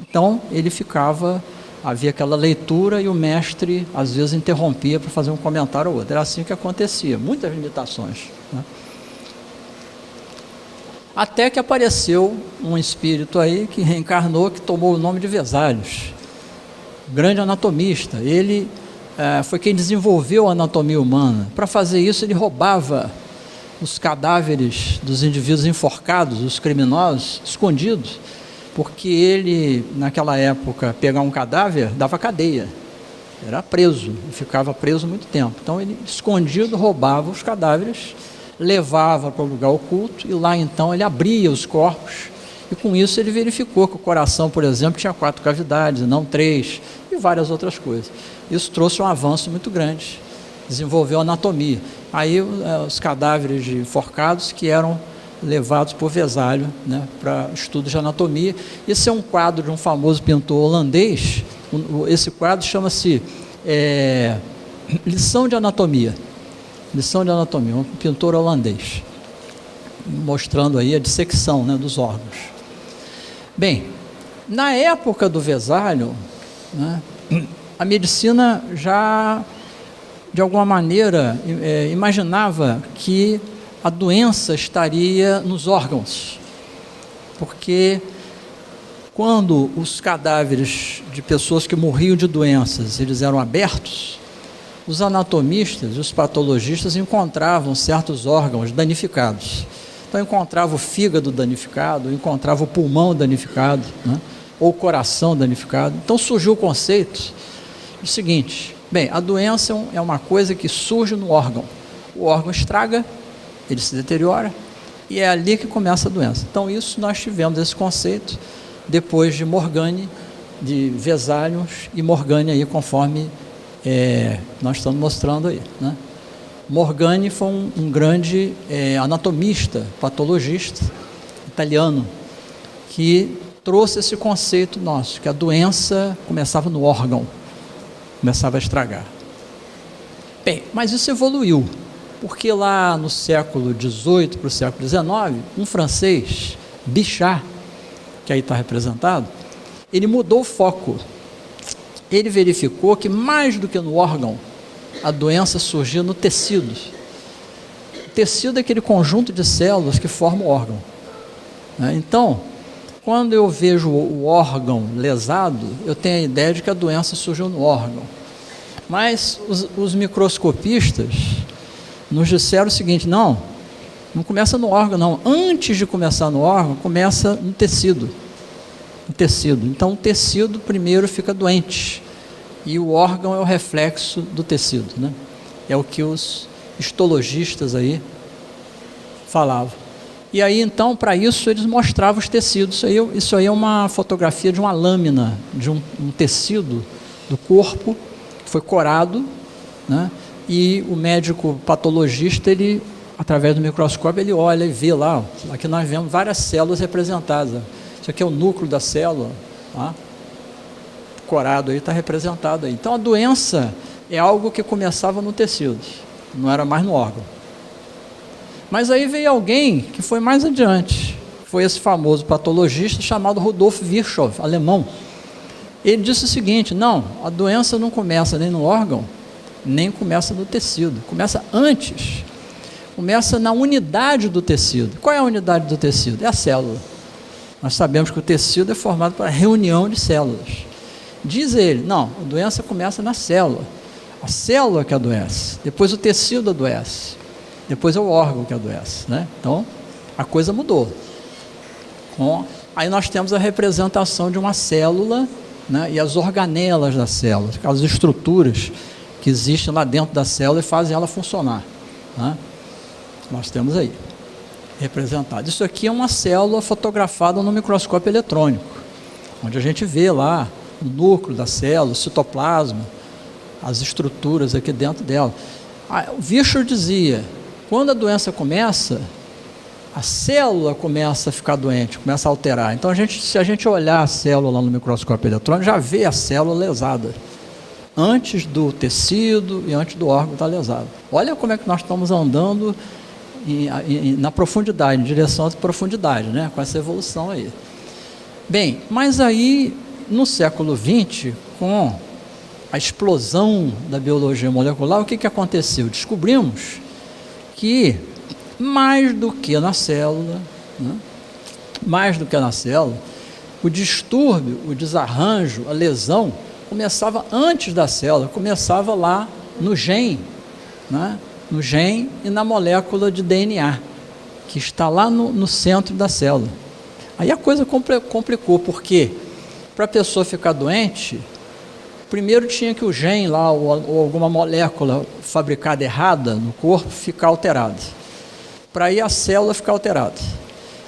Então ele ficava, havia aquela leitura e o mestre às vezes interrompia para fazer um comentário ou outro. Era assim que acontecia, muitas limitações, né? Até que apareceu um espírito aí que reencarnou, que tomou o nome de Vesalius, grande anatomista. Ele foi quem desenvolveu a anatomia humana. Para fazer isso, ele roubava os cadáveres dos indivíduos enforcados, os criminosos, escondidos, porque ele, naquela época, pegar um cadáver, dava cadeia, era preso, ficava preso muito tempo. Então ele, escondido, roubava os cadáveres, levava para o lugar oculto, e lá então ele abria os corpos, e com isso ele verificou que o coração, por exemplo, tinha 4 cavidades, não 3, e várias outras coisas. Isso trouxe um avanço muito grande, desenvolveu a anatomia. Aí os cadáveres de enforcados que eram levados por Vesalho, né, para estudos de anatomia. Esse é um quadro de um famoso pintor holandês. Esse quadro chama-se Lição de Anatomia. Lição de Anatomia, um pintor holandês, mostrando aí a dissecção, né, dos órgãos. Bem, na época do Vesalho, né, a medicina já, de alguma maneira, imaginava que a doença estaria nos órgãos, porque quando os cadáveres de pessoas que morriam de doenças, eles eram abertos, os anatomistas, os patologistas encontravam certos órgãos danificados. Então encontrava o fígado danificado, encontrava o pulmão danificado, né, ou o coração danificado. Então surgiu o conceito do seguinte: bem, a doença é uma coisa que surge no órgão. O órgão estraga, ele se deteriora, e é ali que começa a doença. Então isso nós tivemos esse conceito depois de Morgagni, de Vesalius e Morgagni aí, conforme nós estamos mostrando aí, né? Morgagni foi um grande anatomista, patologista italiano, que trouxe esse conceito nosso, que a doença começava no órgão, começava a estragar. Bem, mas isso evoluiu, porque lá no século XVIII para o século XIX, um francês, Bichat, que aí está representado, ele mudou o foco. Ele verificou que mais do que no órgão, a doença surgia no tecido. O tecido é aquele conjunto de células que forma o órgão, né? Então, quando eu vejo o órgão lesado, eu tenho a ideia de que a doença surgiu no órgão. Mas os microscopistas nos disseram o seguinte: não começa no órgão, não. Antes de começar no órgão, começa no tecido. O tecido. Então o tecido primeiro fica doente e o órgão é o reflexo do tecido, né? É o que os histologistas aí falavam. E aí então, para isso, eles mostravam os tecidos. Isso aí é uma fotografia de uma lâmina de um tecido do corpo que foi corado, né? E o médico patologista, ele, através do microscópio, ele olha e vê lá. Aqui nós vemos várias células representadas. Isso aqui é o núcleo da célula, tá? Corado aí, está representado aí. Então a doença é algo que começava no tecido, não era mais no órgão. Mas aí veio alguém que foi mais adiante, foi esse famoso patologista chamado Rudolf Virchow, alemão. Ele disse o seguinte: não, a doença não começa nem no órgão, nem começa no tecido, começa antes, começa na unidade do tecido. Qual é a unidade do tecido? É a célula. Nós sabemos que o tecido é formado por reunião de células. Diz ele: não, a doença começa na célula. A célula que adoece, depois o tecido adoece, depois é o órgão que adoece, né? Então, a coisa mudou. Aí nós temos a representação de uma célula, né, e as organelas da célula, aquelas estruturas que existem lá dentro da célula e fazem ela funcionar, né? Nós temos aí, representado. Isso aqui é uma célula fotografada no microscópio eletrônico, onde a gente vê lá o núcleo da célula, o citoplasma, as estruturas aqui dentro dela. O Virchow dizia, quando a doença começa, a célula começa a ficar doente, começa a alterar. Então, se a gente olhar a célula lá no microscópio eletrônico, já vê a célula lesada, antes do tecido e antes do órgão estar lesado. Olha como é que nós estamos andando na profundidade, em direção à profundidade, né? Com essa evolução aí. Bem, mas aí, no século XX, com a explosão da biologia molecular, o que aconteceu? Descobrimos que, mais do que na célula, né? Mais do que na célula, o distúrbio, o desarranjo, a lesão, começava antes da célula, começava lá no gene, né? No gene e na molécula de DNA, que está lá no centro da célula. Aí a coisa complicou, porque para a pessoa ficar doente, primeiro tinha que o gene lá, ou alguma molécula fabricada errada no corpo, ficar alterada. Para aí a célula ficar alterada.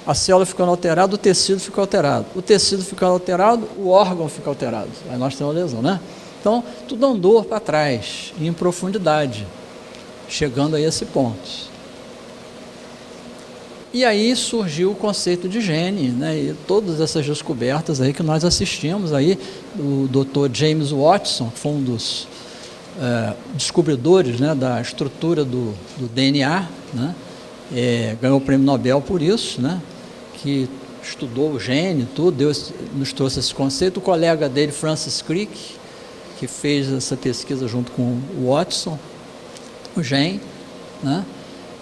A célula ficando alterada, o tecido fica alterado. O tecido ficando alterado, o órgão fica alterado. Aí nós temos uma lesão, né? Então, tudo andou para trás, em profundidade, chegando a esse ponto. E aí surgiu o conceito de gene, né? E todas essas descobertas aí que nós assistimos aí, o Dr. James Watson, que foi um dos descobridores, né, da estrutura do DNA, né? Ganhou o prêmio Nobel por isso, né? Que estudou o gene, tudo, nos trouxe esse conceito. O colega dele, Francis Crick, que fez essa pesquisa junto com o Watson, o gene, né?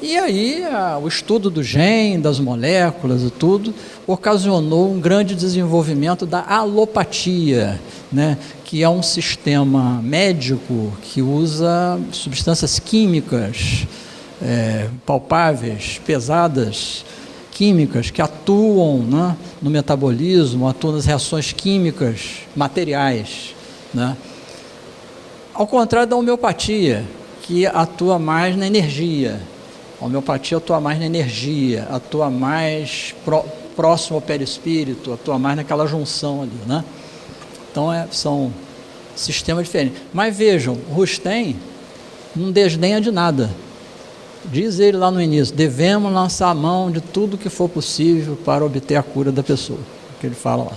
E aí o estudo do gene, das moléculas e tudo, ocasionou um grande desenvolvimento da alopatia, né? Que é um sistema médico que usa substâncias químicas palpáveis, pesadas, químicas, que atuam, né, no metabolismo, atuam nas reações químicas materiais, né? Ao contrário da homeopatia, que atua mais na energia. A homeopatia atua mais na energia, atua mais próximo ao perispírito, atua mais naquela junção ali, né? Então são sistemas diferentes. Mas vejam, o Rustem não desdenha de nada. Diz ele lá no início, devemos lançar a mão de tudo que for possível para obter a cura da pessoa, que ele fala lá.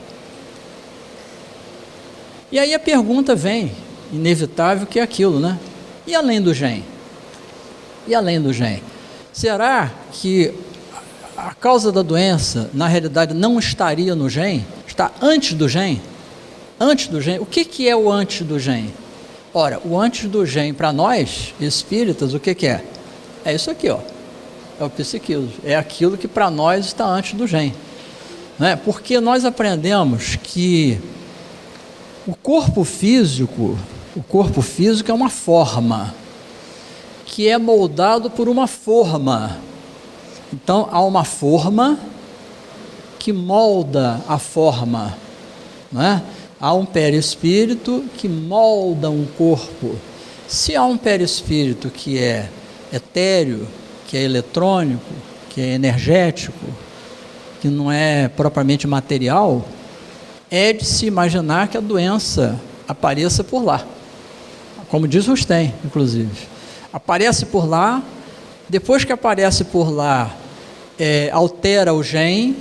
E aí a pergunta vem, inevitável, que é aquilo, né? E além do gene? E além do gene? Será que a causa da doença, na realidade, não estaria no gene? Está antes do gene? Antes do gene? O que é o antes do gene? Ora, o antes do gene, para nós, espíritas, o que é? É isso aqui, ó. É o psiquismo. É aquilo que para nós está antes do gene. Né? Porque nós aprendemos que o corpo físico é uma forma, que é moldado por uma forma. Então, há uma forma que molda a forma, né? Há um perispírito que molda um corpo. Se há um perispírito que é etéreo, que é eletrônico, que é energético, que não é propriamente material, é de se imaginar que a doença apareça por lá. Como diz Rustem, inclusive. Aparece por lá, depois que aparece por lá, altera o gene,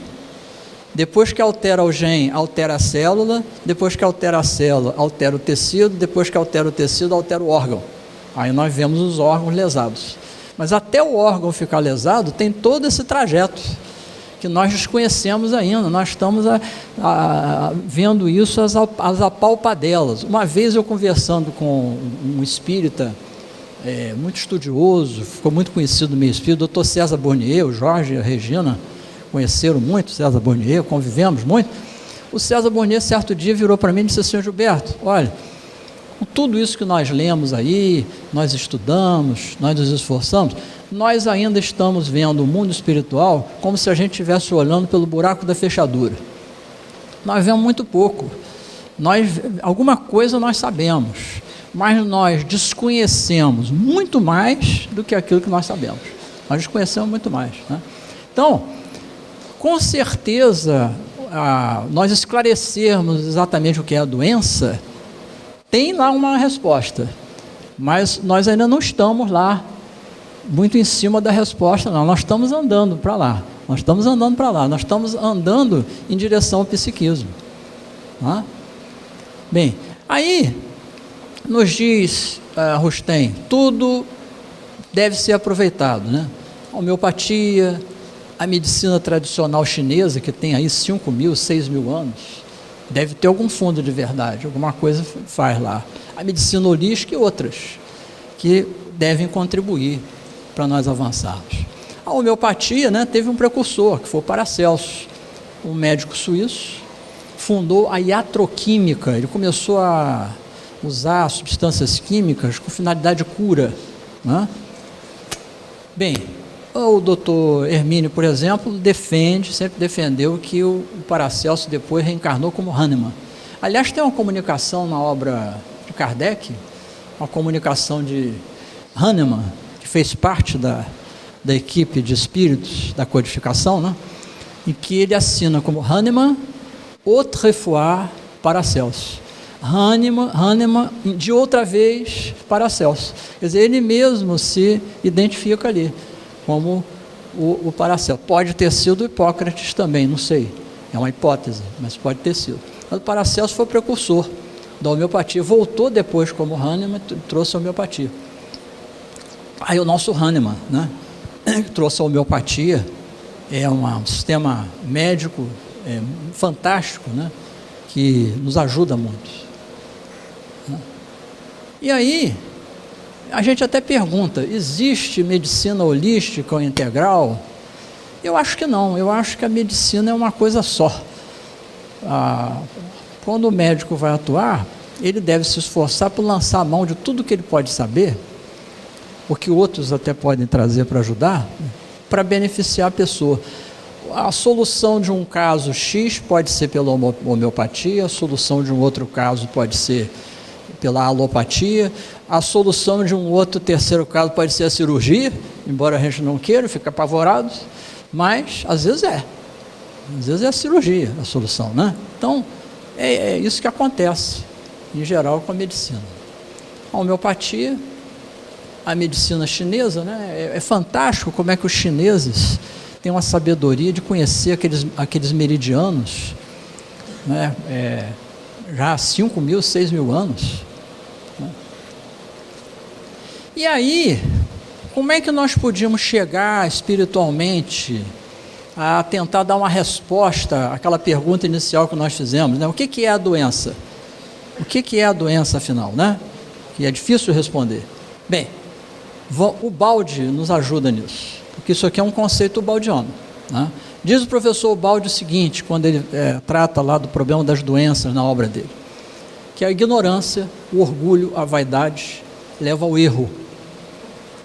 depois que altera o gene, altera a célula, depois que altera a célula, altera o tecido, depois que altera o tecido, altera o órgão. Aí nós vemos os órgãos lesados. Mas até o órgão ficar lesado, tem todo esse trajeto que nós desconhecemos ainda. Nós estamos vendo isso às apalpadelas. Uma vez eu conversando com um espírita muito estudioso, ficou muito conhecido no meio espírita, o Dr. César Bornier, o Jorge e a Regina conheceram muito o César Bornier, convivemos muito. O César Bornier, certo dia, virou para mim e disse assim: Gilberto, olha, com tudo isso que nós lemos aí, nós estudamos, nós nos esforçamos, nós ainda estamos vendo o mundo espiritual como se a gente estivesse olhando pelo buraco da fechadura. Nós vemos muito pouco. Alguma coisa nós sabemos, mas nós desconhecemos muito mais do que aquilo que nós sabemos. Nós desconhecemos muito mais, né? Então, com certeza, nós esclarecermos exatamente o que é a doença, tem lá uma resposta, mas nós ainda não estamos lá, muito em cima da resposta, não. Nós estamos andando para lá, nós estamos andando em direção ao psiquismo. Tá? Bem, aí nos diz Rustem, tudo deve ser aproveitado, né? A homeopatia, a medicina tradicional chinesa, que tem aí 5.000, 6.000 anos, deve ter algum fundo de verdade, alguma coisa faz lá. A medicina holística e outras, que devem contribuir para nós avançarmos. A homeopatia, né, teve um precursor, que foi o Paracelso, um médico suíço, fundou a iatroquímica. Ele começou a usar substâncias químicas com finalidade de cura, né? Bem, o doutor Hermínio, por exemplo, sempre defendeu que o Paracelso depois reencarnou como Hahnemann. Aliás, tem uma comunicação na obra de Kardec, uma comunicação de Hahnemann, que fez parte da equipe de espíritos da codificação, né? Em que ele assina como Hahnemann, autrefois Paracelso. Hahnemann, de outra vez, Paracelso. Quer dizer, ele mesmo se identifica ali como o Paracelso. Pode ter sido Hipócrates também, não sei. É uma hipótese, mas pode ter sido. Mas o Paracelso foi o precursor da homeopatia. Voltou depois como Hahnemann e trouxe a homeopatia. Aí o nosso Hahnemann, né, que trouxe a homeopatia, é um sistema médico fantástico, né, que nos ajuda muito. E aí, a gente até pergunta, existe medicina holística ou integral? Eu acho que não, eu acho que a medicina é uma coisa só. Quando o médico vai atuar, ele deve se esforçar por lançar a mão de tudo que ele pode saber, o que outros até podem trazer para ajudar, para beneficiar a pessoa. A solução de um caso X pode ser pela homeopatia, a solução de um outro caso pode ser pela alopatia, a solução de um outro terceiro caso pode ser a cirurgia, embora a gente não queira, fica apavorado, mas às vezes é a cirurgia a solução, né? Então, é isso que acontece, em geral, com a medicina. A homeopatia, a medicina chinesa, né? É fantástico como é que os chineses têm uma sabedoria de conhecer aqueles meridianos, né? Já há 5.000, 6.000 anos. E aí, como é que nós podíamos chegar espiritualmente a tentar dar uma resposta àquela pergunta inicial que nós fizemos, né? O que é a doença? O que é a doença, afinal, né? Que é difícil responder. Bem, o balde nos ajuda nisso, porque isso aqui é um conceito baldiano, né? Diz o professor Baldi o seguinte, quando ele trata lá do problema das doenças na obra dele, que a ignorância, o orgulho, a vaidade leva ao erro.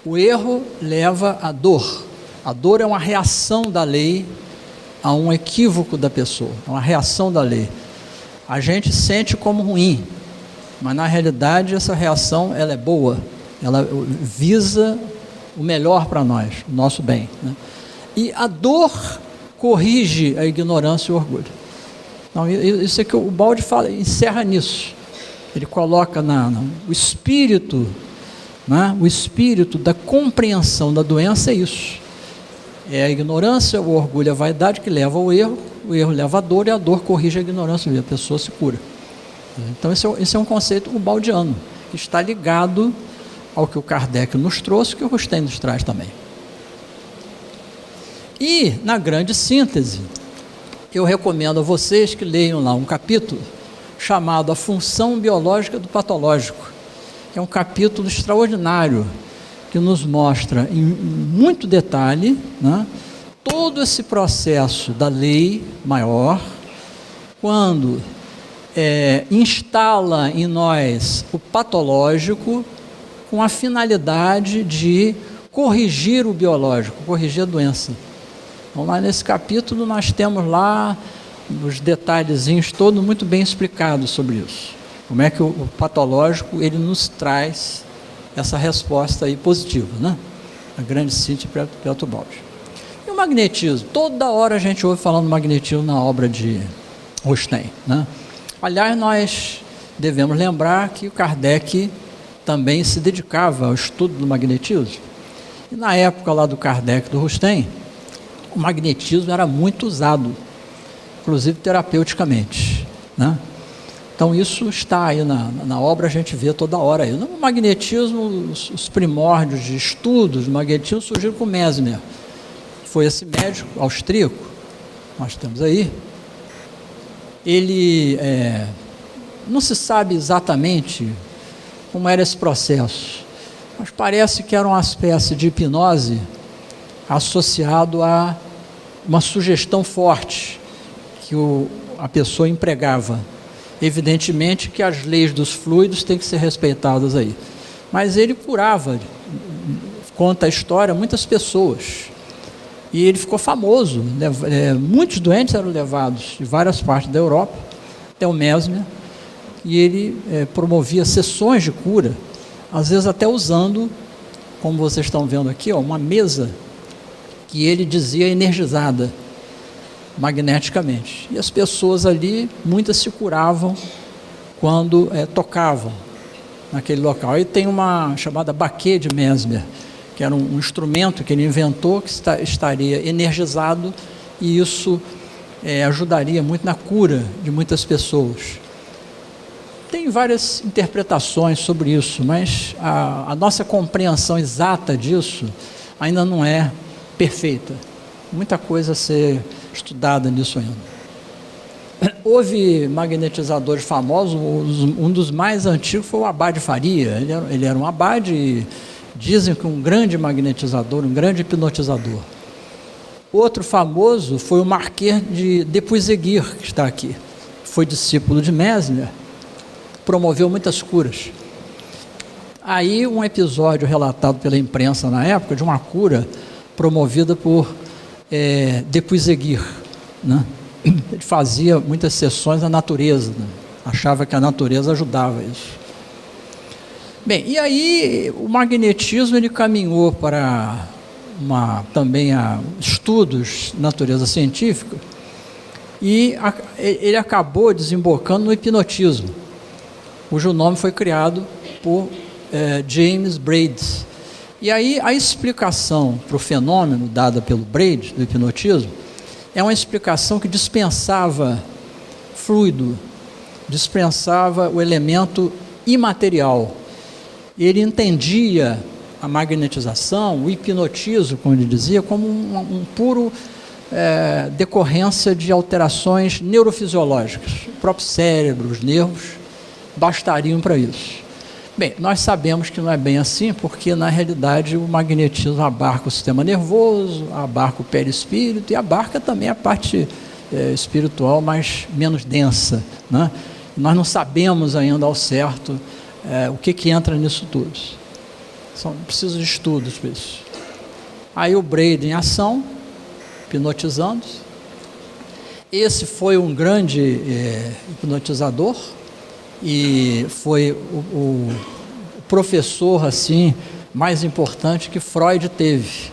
O erro leva à dor. A dor é uma reação da lei a um equívoco da pessoa, é uma reação da lei. A gente sente como ruim, mas na realidade essa reação ela é boa, ela visa o melhor para nós, o nosso bem, né? E a dor corrige a ignorância e o orgulho. Então, isso é que o Baldi fala, encerra nisso. Ele coloca o espírito, né? O espírito da compreensão da doença é isso. É a ignorância, o orgulho, a vaidade que leva ao erro, o erro leva à dor e a dor corrige a ignorância e a pessoa se cura. Então esse é um conceito baldiano, que está ligado ao que o Kardec nos trouxe, que o Rustem nos traz também. E, na grande síntese, eu recomendo a vocês que leiam lá um capítulo chamado A Função Biológica do Patológico, que é um capítulo extraordinário, que nos mostra em muito detalhe, né, todo esse processo da lei maior, quando instala em nós o patológico com a finalidade de corrigir o biológico, corrigir a doença. Então, lá nesse capítulo nós temos lá os detalhezinhos todos muito bem explicados sobre isso. Como é que o patológico ele nos traz essa resposta aí positiva, né? a grande síntese de Teobaldi. E o magnetismo? Toda hora a gente ouve falando do magnetismo na obra de Rostand, né? Aliás, nós devemos lembrar que o Kardec também se dedicava ao estudo do magnetismo. E na época lá do Kardec e do Rostand, o magnetismo era muito usado, inclusive terapeuticamente, né? Então isso está aí na obra, a gente vê toda hora aí. No magnetismo, os primórdios de estudos do magnetismo surgiram com Mesmer. Foi esse médico austríaco, nós temos aí. Ele, não se sabe exatamente como era esse processo, mas parece que era uma espécie de hipnose associado a uma sugestão forte que a pessoa empregava. Evidentemente que as leis dos fluidos têm que ser respeitadas aí. Mas ele curava, conta a história, muitas pessoas. E ele ficou famoso. Muitos doentes eram levados de várias partes da Europa até o Mesmer. E ele promovia sessões de cura, às vezes até usando, como vocês estão vendo aqui, uma mesa que ele dizia energizada magneticamente. E as pessoas ali, muitas se curavam quando tocavam naquele local. Aí tem uma chamada baquet de Mesmer, que era um instrumento que ele inventou, que estaria energizado, e isso ajudaria muito na cura de muitas pessoas. Tem várias interpretações sobre isso, mas a nossa compreensão exata disso ainda não é perfeita. Muita coisa a ser estudada nisso ainda. Houve magnetizadores famosos, um dos mais antigos foi o Abade Faria. Ele era um abade, dizem que um grande magnetizador, um grande hipnotizador. Outro famoso foi o Marquês de Depuizeguir, que está aqui. Foi discípulo de Mesmer, promoveu muitas curas. Aí um episódio relatado pela imprensa na época de uma cura promovida por Depuizeguir, né? Ele fazia muitas sessões na natureza, né? Achava que a natureza ajudava isso. Bem, e aí o magnetismo ele caminhou para também estudos de natureza científica, e ele acabou desembocando no hipnotismo, cujo nome foi criado por James Braid. E aí a explicação para o fenômeno dada pelo Braid, do hipnotismo, é uma explicação que dispensava fluido, dispensava o elemento imaterial. Ele entendia a magnetização, o hipnotismo, como ele dizia, como um puro decorrência de alterações neurofisiológicas. O próprio cérebro, os nervos, bastariam para isso. Bem, nós sabemos que não é bem assim, porque na realidade o magnetismo abarca o sistema nervoso, abarca o perispírito e abarca também a parte espiritual, mas menos densa, né? Nós não sabemos ainda ao certo o que entra nisso tudo. Precisa de estudos para isso. Aí o Braid em ação, hipnotizando. Esse foi um grande hipnotizador, e foi o professor assim mais importante que Freud teve.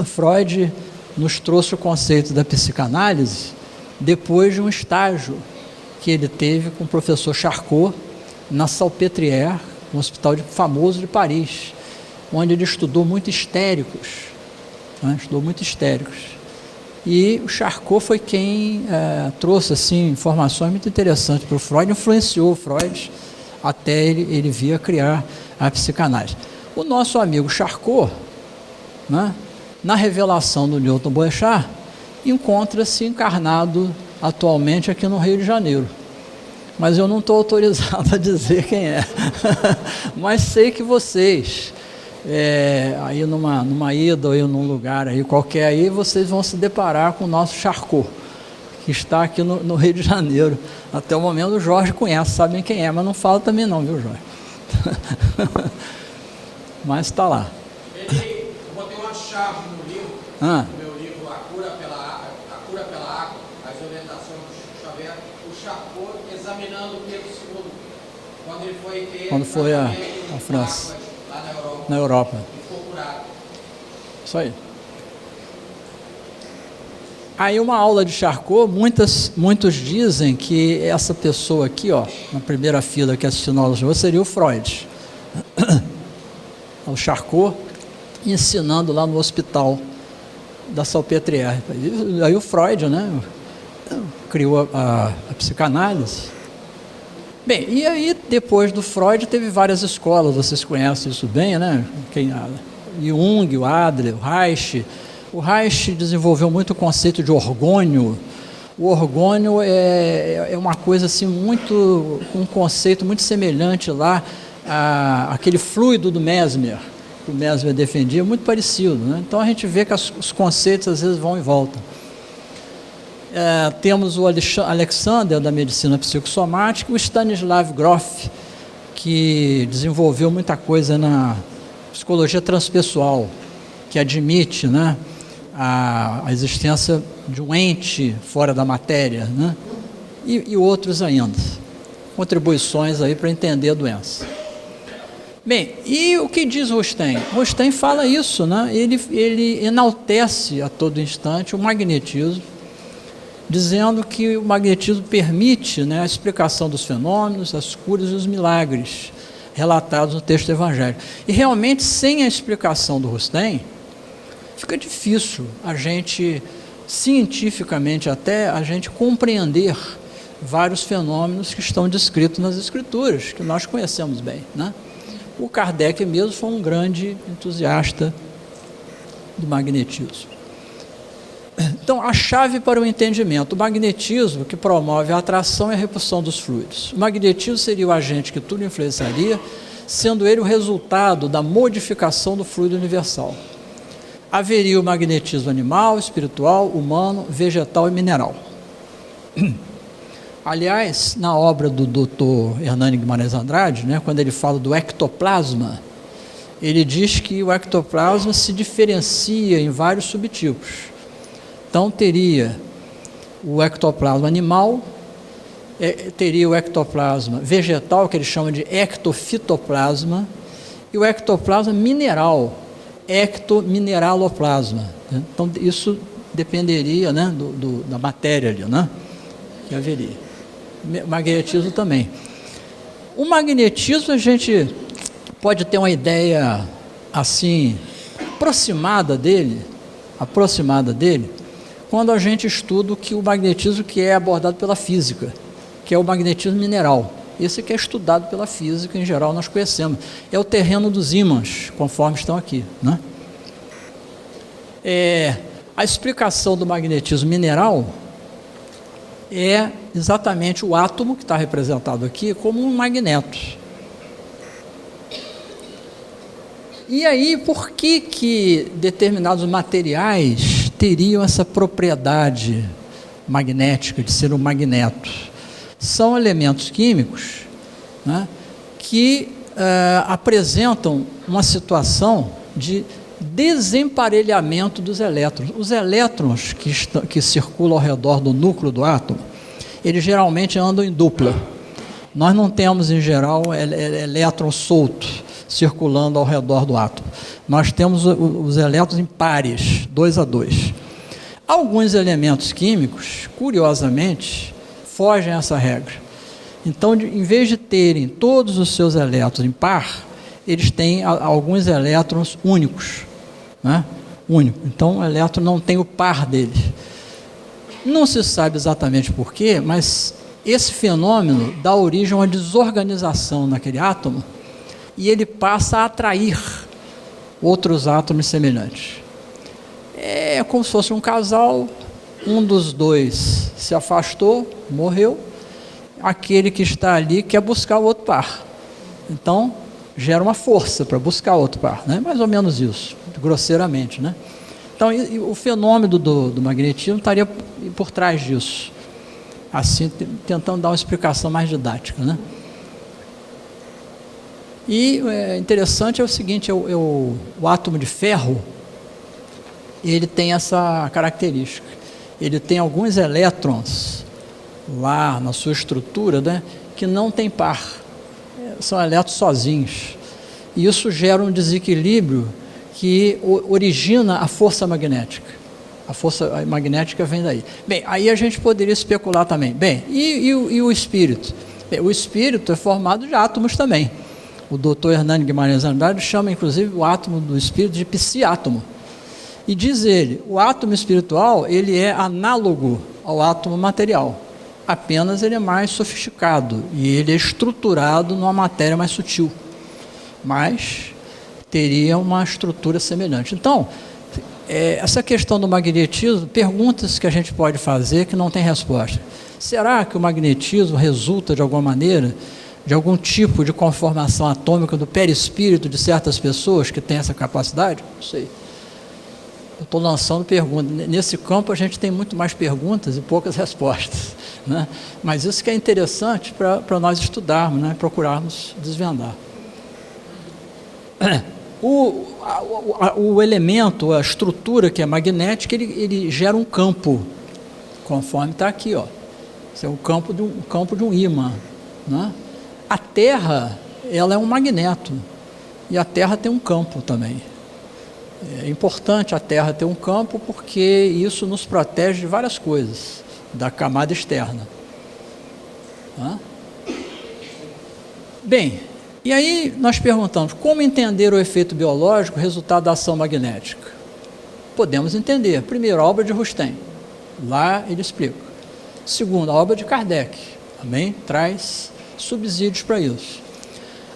Freud nos trouxe o conceito da psicanálise depois de um estágio que ele teve com o professor Charcot na Salpêtrière, um hospital famoso de Paris, onde ele estudou muito histéricos, né? Estudou muito histéricos. E o Charcot foi quem trouxe assim, informações muito interessantes para o Freud, influenciou o Freud até ele vir a criar a psicanálise. O nosso amigo Charcot, né, na revelação do Newton Boechat, encontra-se encarnado atualmente aqui no Rio de Janeiro. Mas eu não estou autorizado a dizer quem é. Mas sei que vocês... aí numa ida ou num lugar aí qualquer aí, vocês vão se deparar com o nosso Charcot, que está aqui no Rio de Janeiro. Até o momento o Jorge conhece, sabem quem é, mas não fala também não, viu, Jorge? Mas está lá. Eu botei uma chave no livro, no meu livro A Cura pela Água, as orientações do Chico Xavier, o Charcot examinando o Pedro II, quando ele foi a França, lá na Europa. E ficou curado. Isso aí. Aí uma aula de Charcot, muitos dizem que essa pessoa aqui, ó, na primeira fila que assistindo a aula de hoje, seria o Freud. O Charcot ensinando lá no hospital da Salpêtrière. Aí o Freud, né, criou a psicanálise. Bem, e aí depois do Freud teve várias escolas, vocês conhecem isso bem, né? Jung, o Adler, o Reich. O Reich desenvolveu muito o conceito de orgônio. O orgônio é uma coisa assim um conceito muito semelhante lá àquele fluido do Mesmer, que o Mesmer defendia, muito parecido, né? Então a gente vê que os conceitos às vezes vão e voltam. Temos o Alexander da medicina psicossomática, o Stanislav Grof, que desenvolveu muita coisa na psicologia transpessoal, que admite, né, a existência de um ente fora da matéria, né, e outros ainda, contribuições aí para entender a doença. Bem, e o que diz Rostand? Rostand fala isso, né, ele enaltece a todo instante o magnetismo, dizendo que o magnetismo permite, né, a explicação dos fenômenos, as curas e os milagres relatados no texto evangélico. E realmente, sem a explicação do Rostand, fica difícil a gente, cientificamente até, a gente compreender vários fenômenos que estão descritos nas Escrituras, que nós conhecemos bem, né? O Kardec mesmo foi um grande entusiasta do magnetismo. Então, a chave para o entendimento, o magnetismo que promove a atração e a repulsão dos fluidos. O magnetismo seria o agente que tudo influenciaria, sendo ele o resultado da modificação do fluido universal. Haveria o magnetismo animal, espiritual, humano, vegetal e mineral. Aliás, na obra do Dr. Hernani Guimarães Andrade, né, quando ele fala do ectoplasma, ele diz que o ectoplasma se diferencia em vários subtipos. Então, teria o ectoplasma animal, teria o ectoplasma vegetal, que ele chama de ectofitoplasma, e o ectoplasma mineral, ectomineraloplasma. Então, isso dependeria, né, da matéria ali, né, que haveria. O magnetismo também. O magnetismo, a gente pode ter uma ideia, assim, aproximada dele, quando a gente estuda o magnetismo que é abordado pela física, que é o magnetismo mineral. Esse que é estudado pela física, em geral, nós conhecemos. É o terreno dos ímãs, conforme estão aqui, né? A explicação do magnetismo mineral é exatamente o átomo, que está representado aqui, como um magneto. E aí, por que determinados materiais teriam essa propriedade magnética de ser um magneto? São elementos químicos, né, que apresentam uma situação de desemparelhamento dos elétrons. Os elétrons que circulam ao redor do núcleo do átomo, eles geralmente andam em dupla. Nós não temos, em geral, elétrons soltos circulando ao redor do átomo. Nós temos os elétrons em pares, 2 a 2. Alguns elementos químicos, curiosamente, fogem a essa regra. Então, em vez de terem todos os seus elétrons em par, eles têm alguns elétrons únicos, né? Único. Então, o elétron não tem o par dele. Não se sabe exatamente por quê, mas esse fenômeno dá origem a uma desorganização naquele átomo e ele passa a atrair outros átomos semelhantes. É como se fosse um casal, um dos dois se afastou, morreu, aquele que está ali quer buscar o outro par. Então, gera uma força para buscar outro par, né? Mais ou menos isso, grosseiramente, né? Então, o fenômeno do magnetismo estaria por trás disso, assim, tentando dar uma explicação mais didática, né? E interessante é o seguinte, o átomo de ferro, ele tem essa característica, ele tem alguns elétrons lá na sua estrutura, né, que não tem par, são elétrons sozinhos, e isso gera um desequilíbrio que origina a força magnética. A força magnética vem daí. Bem, aí a gente poderia especular também. Bem, e o espírito? Bem, o espírito é formado de átomos também. O doutor Hernani Guimarães Andrade chama, inclusive, o átomo do espírito de psiátomo. E diz ele, o átomo espiritual, ele é análogo ao átomo material. Apenas ele é mais sofisticado e ele é estruturado numa matéria mais sutil. Mas teria uma estrutura semelhante. Então, essa questão do magnetismo, perguntas que a gente pode fazer que não tem resposta. Será que o magnetismo resulta, de alguma maneira, de algum tipo de conformação atômica do perispírito de certas pessoas que têm essa capacidade? Não sei. Eu estou lançando perguntas. Nesse campo a gente tem muito mais perguntas e poucas respostas, né? Mas isso que é interessante para nós estudarmos, né? Procurarmos desvendar. O elemento, a estrutura que é magnética, ele gera um campo, conforme está aqui, ó. Esse é o campo de um ímã, né? A Terra, ela é um magneto, e a Terra tem um campo também. É importante a Terra ter um campo porque isso nos protege de várias coisas, da camada externa. Bem, e aí nós perguntamos, como entender o efeito biológico, resultado da ação magnética? Podemos entender. Primeiro, a obra de Rustem. Lá ele explica. Segundo, a obra de Kardec. Também traz subsídios para isso.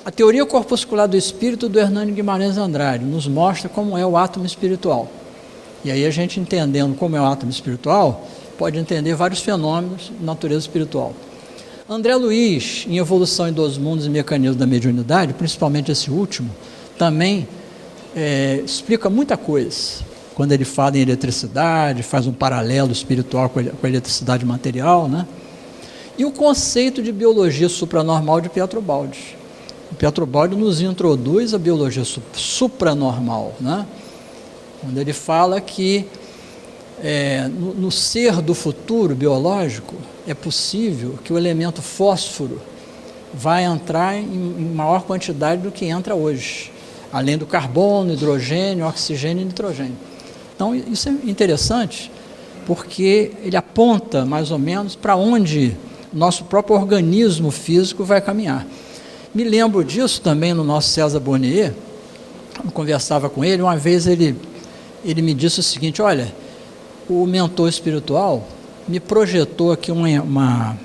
A teoria corpuscular do espírito do Hernani Guimarães Andrade nos mostra como é o átomo espiritual. E aí a gente entendendo como é o átomo espiritual, pode entender vários fenômenos de natureza espiritual. André Luiz, em Evolução em Dois Mundos e Mecanismos da Mediunidade, principalmente esse último, também explica muita coisa. Quando ele fala em eletricidade, faz um paralelo espiritual com a eletricidade material, né? E o conceito de biologia supranormal de Pietro Baldi. O Pietro Baldi nos introduz a biologia supranormal, né? Quando ele fala que no ser do futuro biológico é possível que o elemento fósforo vai entrar em maior quantidade do que entra hoje, além do carbono, hidrogênio, oxigênio e nitrogênio. Então isso é interessante porque ele aponta mais ou menos para onde nosso próprio organismo físico vai caminhar. Me lembro disso também no nosso César Bonnier. Eu conversava com ele, uma vez ele me disse o seguinte: olha, o mentor espiritual me projetou aqui uma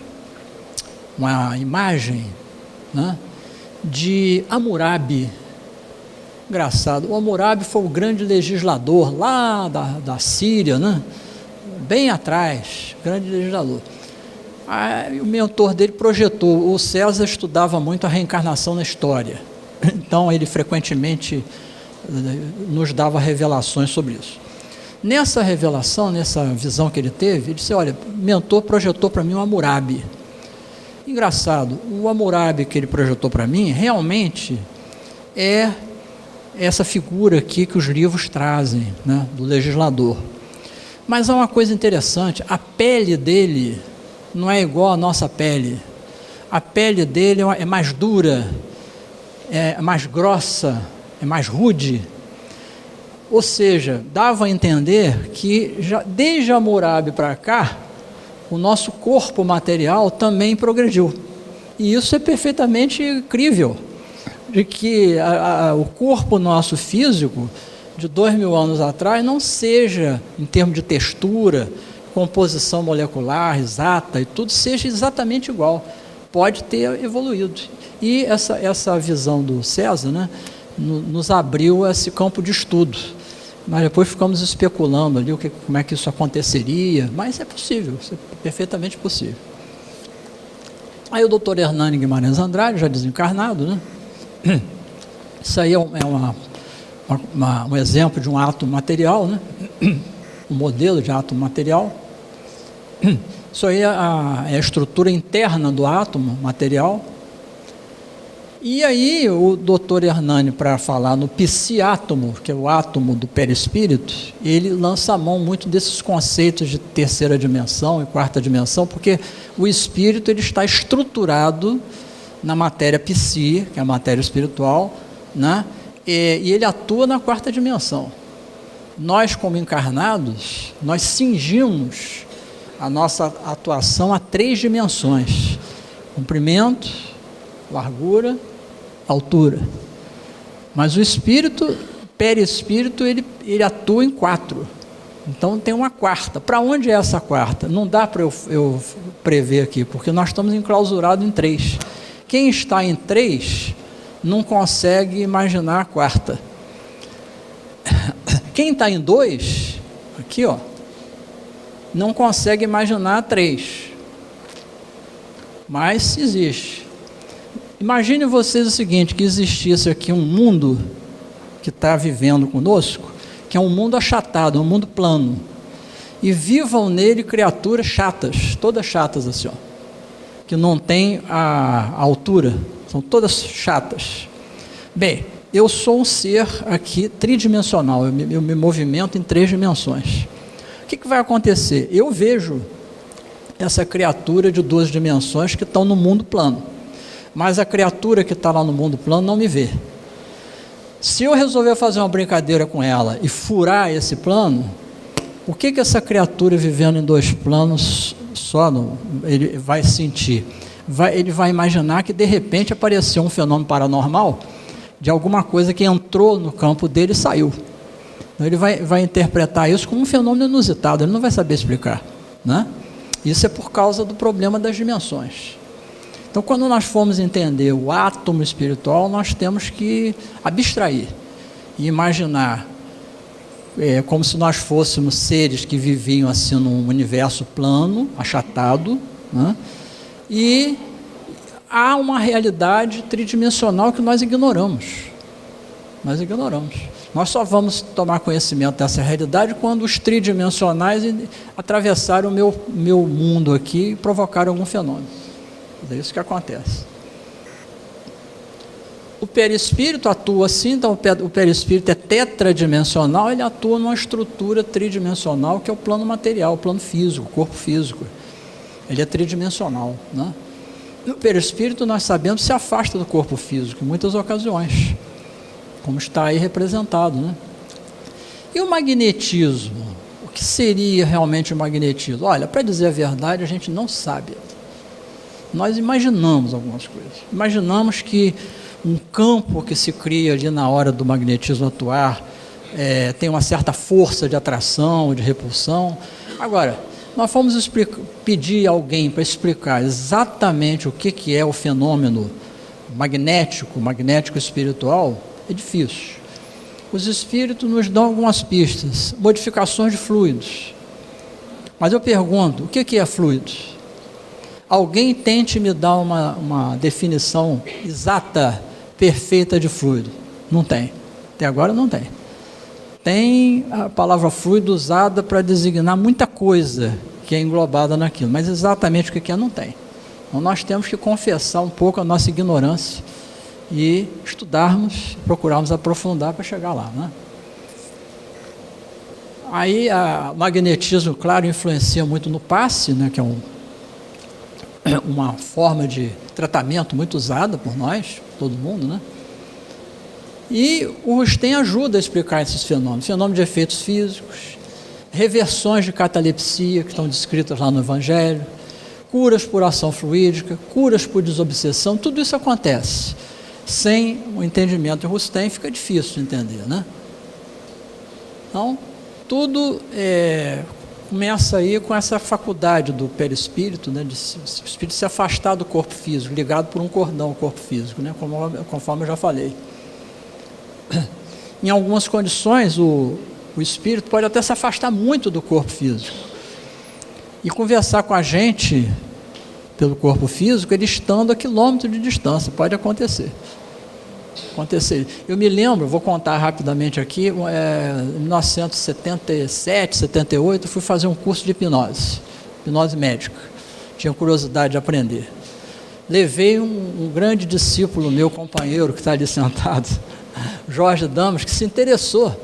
imagem, né, de Hammurabi. Engraçado, o Hammurabi foi o grande legislador lá da Síria, né, bem atrás, grande legislador. Aí, o mentor dele projetou, o César estudava muito a reencarnação na história, então ele frequentemente nos dava revelações sobre isso. Nessa revelação, nessa visão que ele teve, ele disse: olha, o mentor projetou para mim um Hammurabi. Engraçado, o Hammurabi que ele projetou para mim realmente é essa figura aqui que os livros trazem, né, do legislador. Mas há uma coisa interessante, a pele dele não é igual à nossa pele. A pele dele é mais dura, é mais grossa, é mais rude. Ou seja, dava a entender que já, desde Hammurabi para cá, o nosso corpo material também progrediu. E isso é perfeitamente crível, de que o corpo nosso físico, de 2000 anos atrás, não seja, em termos de textura, composição molecular exata e tudo, seja exatamente igual. Pode ter evoluído. E essa visão do César, né, nos abriu esse campo de estudo. Mas depois ficamos especulando ali como é que isso aconteceria, mas é possível, isso é perfeitamente possível. Aí o doutor Hernani Guimarães Andrade, já desencarnado, né? Isso aí é um exemplo de um átomo material, né? Um modelo de átomo material. Isso aí é a estrutura interna do átomo material. E aí o doutor Hernani, para falar no psiátomo, que é o átomo do perispírito, ele lança a mão muito desses conceitos de terceira dimensão e quarta dimensão, porque o espírito ele está estruturado na matéria psi, que é a matéria espiritual, né, e ele atua na quarta dimensão. Nós, como encarnados, nós cingimos a nossa atuação a 3 dimensões: comprimento, largura, altura. Mas o espírito, perispírito, ele atua em 4. Então tem uma quarta. Para onde é essa quarta? Não dá para eu prever aqui, porque nós estamos enclausurados em 3. Quem está em 3 não consegue imaginar a quarta. Quem está em 2, aqui ó, não consegue imaginar a 3. Mas existe. Imagine vocês o seguinte, que existisse aqui um mundo que está vivendo conosco, que é um mundo achatado, um mundo plano, e vivam nele criaturas chatas, todas chatas assim, ó, que não tem a altura, são todas chatas. Bem, eu sou um ser aqui tridimensional, eu me movimento em 3 dimensões. O que vai acontecer? Eu vejo essa criatura de 2 dimensões que estão no mundo plano, mas a criatura que está lá no mundo plano não me vê. Se eu resolver fazer uma brincadeira com ela e furar esse plano, o que essa criatura vivendo em 2 planos só ele vai sentir? Ele vai imaginar que de repente apareceu um fenômeno paranormal de alguma coisa que entrou no campo dele e saiu. Então ele vai interpretar isso como um fenômeno inusitado, ele não vai saber explicar, né? Isso é por causa do problema das dimensões. Então, quando nós formos entender o átomo espiritual, nós temos que abstrair e imaginar como se nós fôssemos seres que viviam assim num universo plano, achatado, né? E há uma realidade tridimensional que nós ignoramos. Nós só vamos tomar conhecimento dessa realidade quando os tridimensionais atravessarem o meu mundo aqui e provocarem algum fenômeno. É isso que acontece. O perispírito atua assim, então o perispírito é tetradimensional, ele atua numa estrutura tridimensional que é o plano material, o plano físico, o corpo físico. Ele é tridimensional, né? O perispírito, nós sabemos, se afasta do corpo físico em muitas ocasiões, como está aí representado, né? E o magnetismo? O que seria realmente o magnetismo? Olha, para dizer a verdade, a gente não sabe. Nós imaginamos algumas coisas. Imaginamos que um campo que se cria ali na hora do magnetismo atuar tem uma certa força de atração, de repulsão. Agora, nós fomos pedir a alguém para explicar exatamente o que é o fenômeno magnético espiritual, é difícil. Os espíritos nos dão algumas pistas, modificações de fluidos. Mas eu pergunto, o que é fluidos? Alguém tente me dar uma definição exata, perfeita de fluido. Não tem. Até agora não tem. Tem a palavra fluido usada para designar muita coisa que é englobada naquilo, mas exatamente o que é não tem. Então nós temos que confessar um pouco a nossa ignorância e estudarmos, procurarmos aprofundar para chegar lá, né? Aí o magnetismo, claro, influencia muito no passe, né, que é uma forma de tratamento muito usada por nós, todo mundo, né? E o Rustem ajuda a explicar esses fenômenos de efeitos físicos, reversões de catalepsia, que estão descritas lá no Evangelho, curas por ação fluídica, curas por desobsessão, tudo isso acontece. Sem o entendimento de Rustem fica difícil de entender, né? Então, tudo começa aí com essa faculdade do perispírito, né, de o espírito se afastar do corpo físico, ligado por um cordão ao corpo físico, né, conforme eu já falei. Em algumas condições, o espírito pode até se afastar muito do corpo físico e conversar com a gente pelo corpo físico, ele estando a quilômetros de distância, pode acontecer. Eu me lembro, vou contar rapidamente aqui, em 1977, 78, fui fazer um curso de hipnose médica, tinha curiosidade de aprender. Levei um grande discípulo, meu companheiro, que está ali sentado, Jorge Damas, que se interessou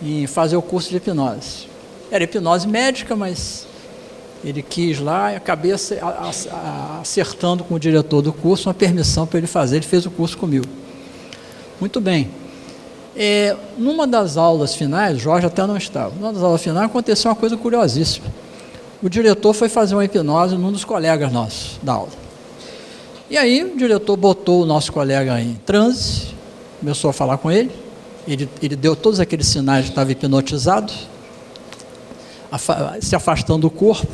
em fazer o curso de hipnose. Era hipnose médica, mas ele quis lá e acabei acertando com o diretor do curso uma permissão para ele fazer, ele fez o curso comigo. Muito bem. Numa das aulas finais, Jorge até não estava, numa das aulas finais aconteceu uma coisa curiosíssima. O diretor foi fazer uma hipnose num dos colegas nossos da aula. E aí o diretor botou o nosso colega em transe, começou a falar com ele, ele deu todos aqueles sinais de que estava hipnotizado, se afastando do corpo.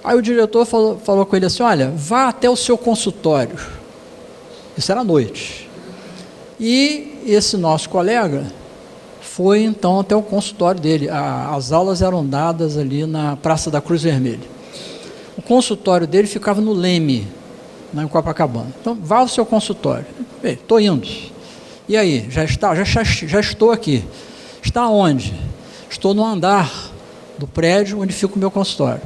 Aí o diretor falou com ele assim: olha, vá até o seu consultório. Isso era à noite. E esse nosso colega foi então até o consultório dele. As aulas eram dadas ali na Praça da Cruz Vermelha. O consultório dele ficava no Leme, lá em Copacabana. Então, vá ao seu consultório. Estou indo. E aí, já estou aqui. Está onde? Estou no andar do prédio onde fica o meu consultório.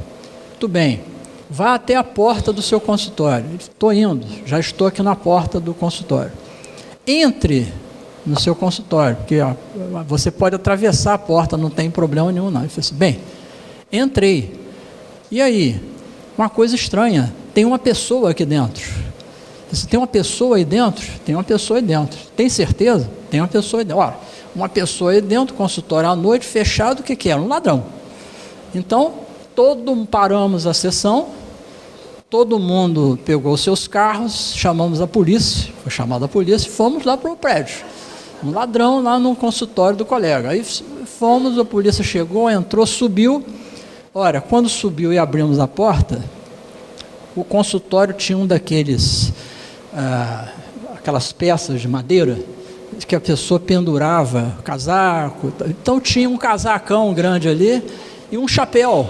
Muito bem. Vá até a porta do seu consultório. Estou indo, já estou aqui na porta do consultório. Entre no seu consultório, porque você pode atravessar a porta, não tem problema nenhum não. Ele falou assim: bem, entrei. E aí? Uma coisa estranha, tem uma pessoa aqui dentro. Você tem uma pessoa aí dentro? Tem uma pessoa aí dentro. Tem certeza? Tem uma pessoa aí dentro. Olha, uma pessoa aí dentro, consultório à noite, fechado, o que era? Um ladrão. Então, paramos a sessão, todo mundo pegou seus carros, chamamos a polícia, foi chamada a polícia e fomos lá para o prédio. Um ladrão lá no consultório do colega. Aí fomos, a polícia chegou, entrou, subiu. Ora, quando subiu e abrimos a porta, o consultório tinha um daqueles, aquelas peças de madeira que a pessoa pendurava, casaco. Então tinha um casacão grande ali e um chapéu.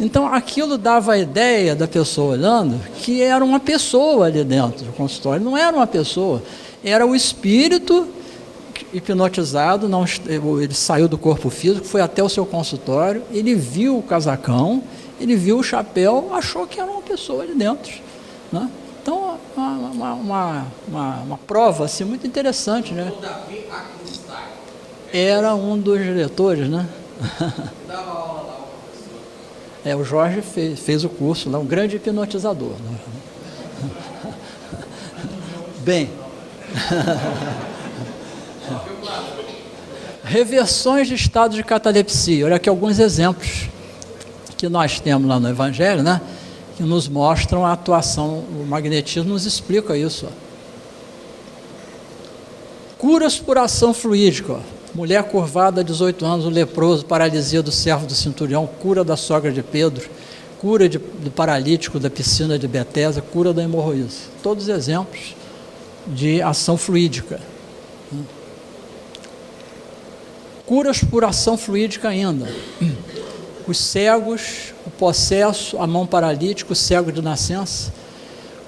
Então aquilo dava a ideia da pessoa olhando que era uma pessoa ali dentro do consultório. Não era uma pessoa, era o espírito hipnotizado. Não, ele saiu do corpo físico, foi até o seu consultório, ele viu o casacão, ele viu o chapéu, achou que era uma pessoa ali dentro, né? Então, uma prova assim, muito interessante, né? Era um dos diretores, né? O Jorge fez o curso lá, um grande hipnotizador, né? Bem, reversões de estado de catalepsia. Olha aqui alguns exemplos que nós temos lá no Evangelho, né? Que nos mostram a atuação, o magnetismo nos explica isso. Curas por ação fluídica. Mulher curvada, 18 anos, o leproso, paralisia do servo do centurião, cura da sogra de Pedro, cura do paralítico da piscina de Betesda, cura da hemorroída. Todos exemplos de ação fluídica. Curas por ação fluídica ainda. Os cegos, o possesso, a mão paralítica, o cego de nascença.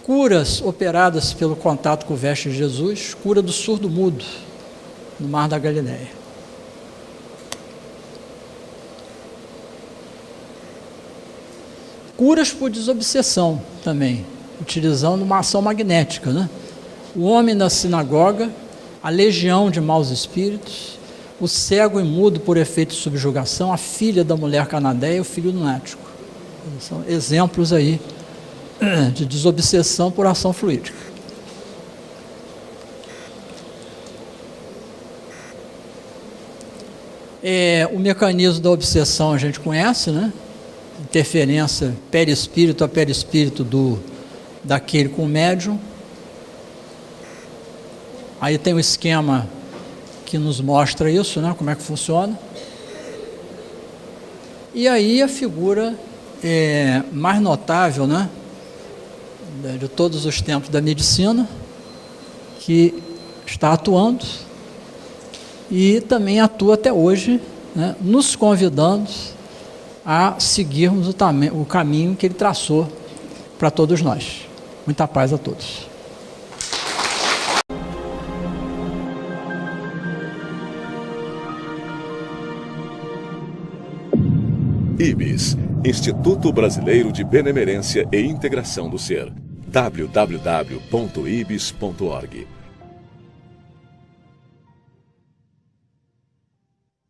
Curas operadas pelo contato com o veste de Jesus, cura do surdo mudo no Mar da Galileia. Curas por desobsessão também, utilizando uma ação magnética, né? O homem na sinagoga, a legião de maus espíritos, o cego e mudo por efeito de subjugação, a filha da mulher cananeia e o filho lunático. São exemplos aí de desobsessão por ação fluídica. O mecanismo da obsessão a gente conhece, né? Interferência perispírito a perispírito daquele com o médium. Aí tem o esquema que nos mostra isso, né? Como é que funciona. E aí a figura mais notável, né? De todos os tempos da medicina, que está atuando e também atua até hoje, né? Nos convidando a seguirmos o caminho que ele traçou para todos nós. Muita paz a todos. IBS, Instituto Brasileiro de Benemerência e Integração do Ser. www.ibis.org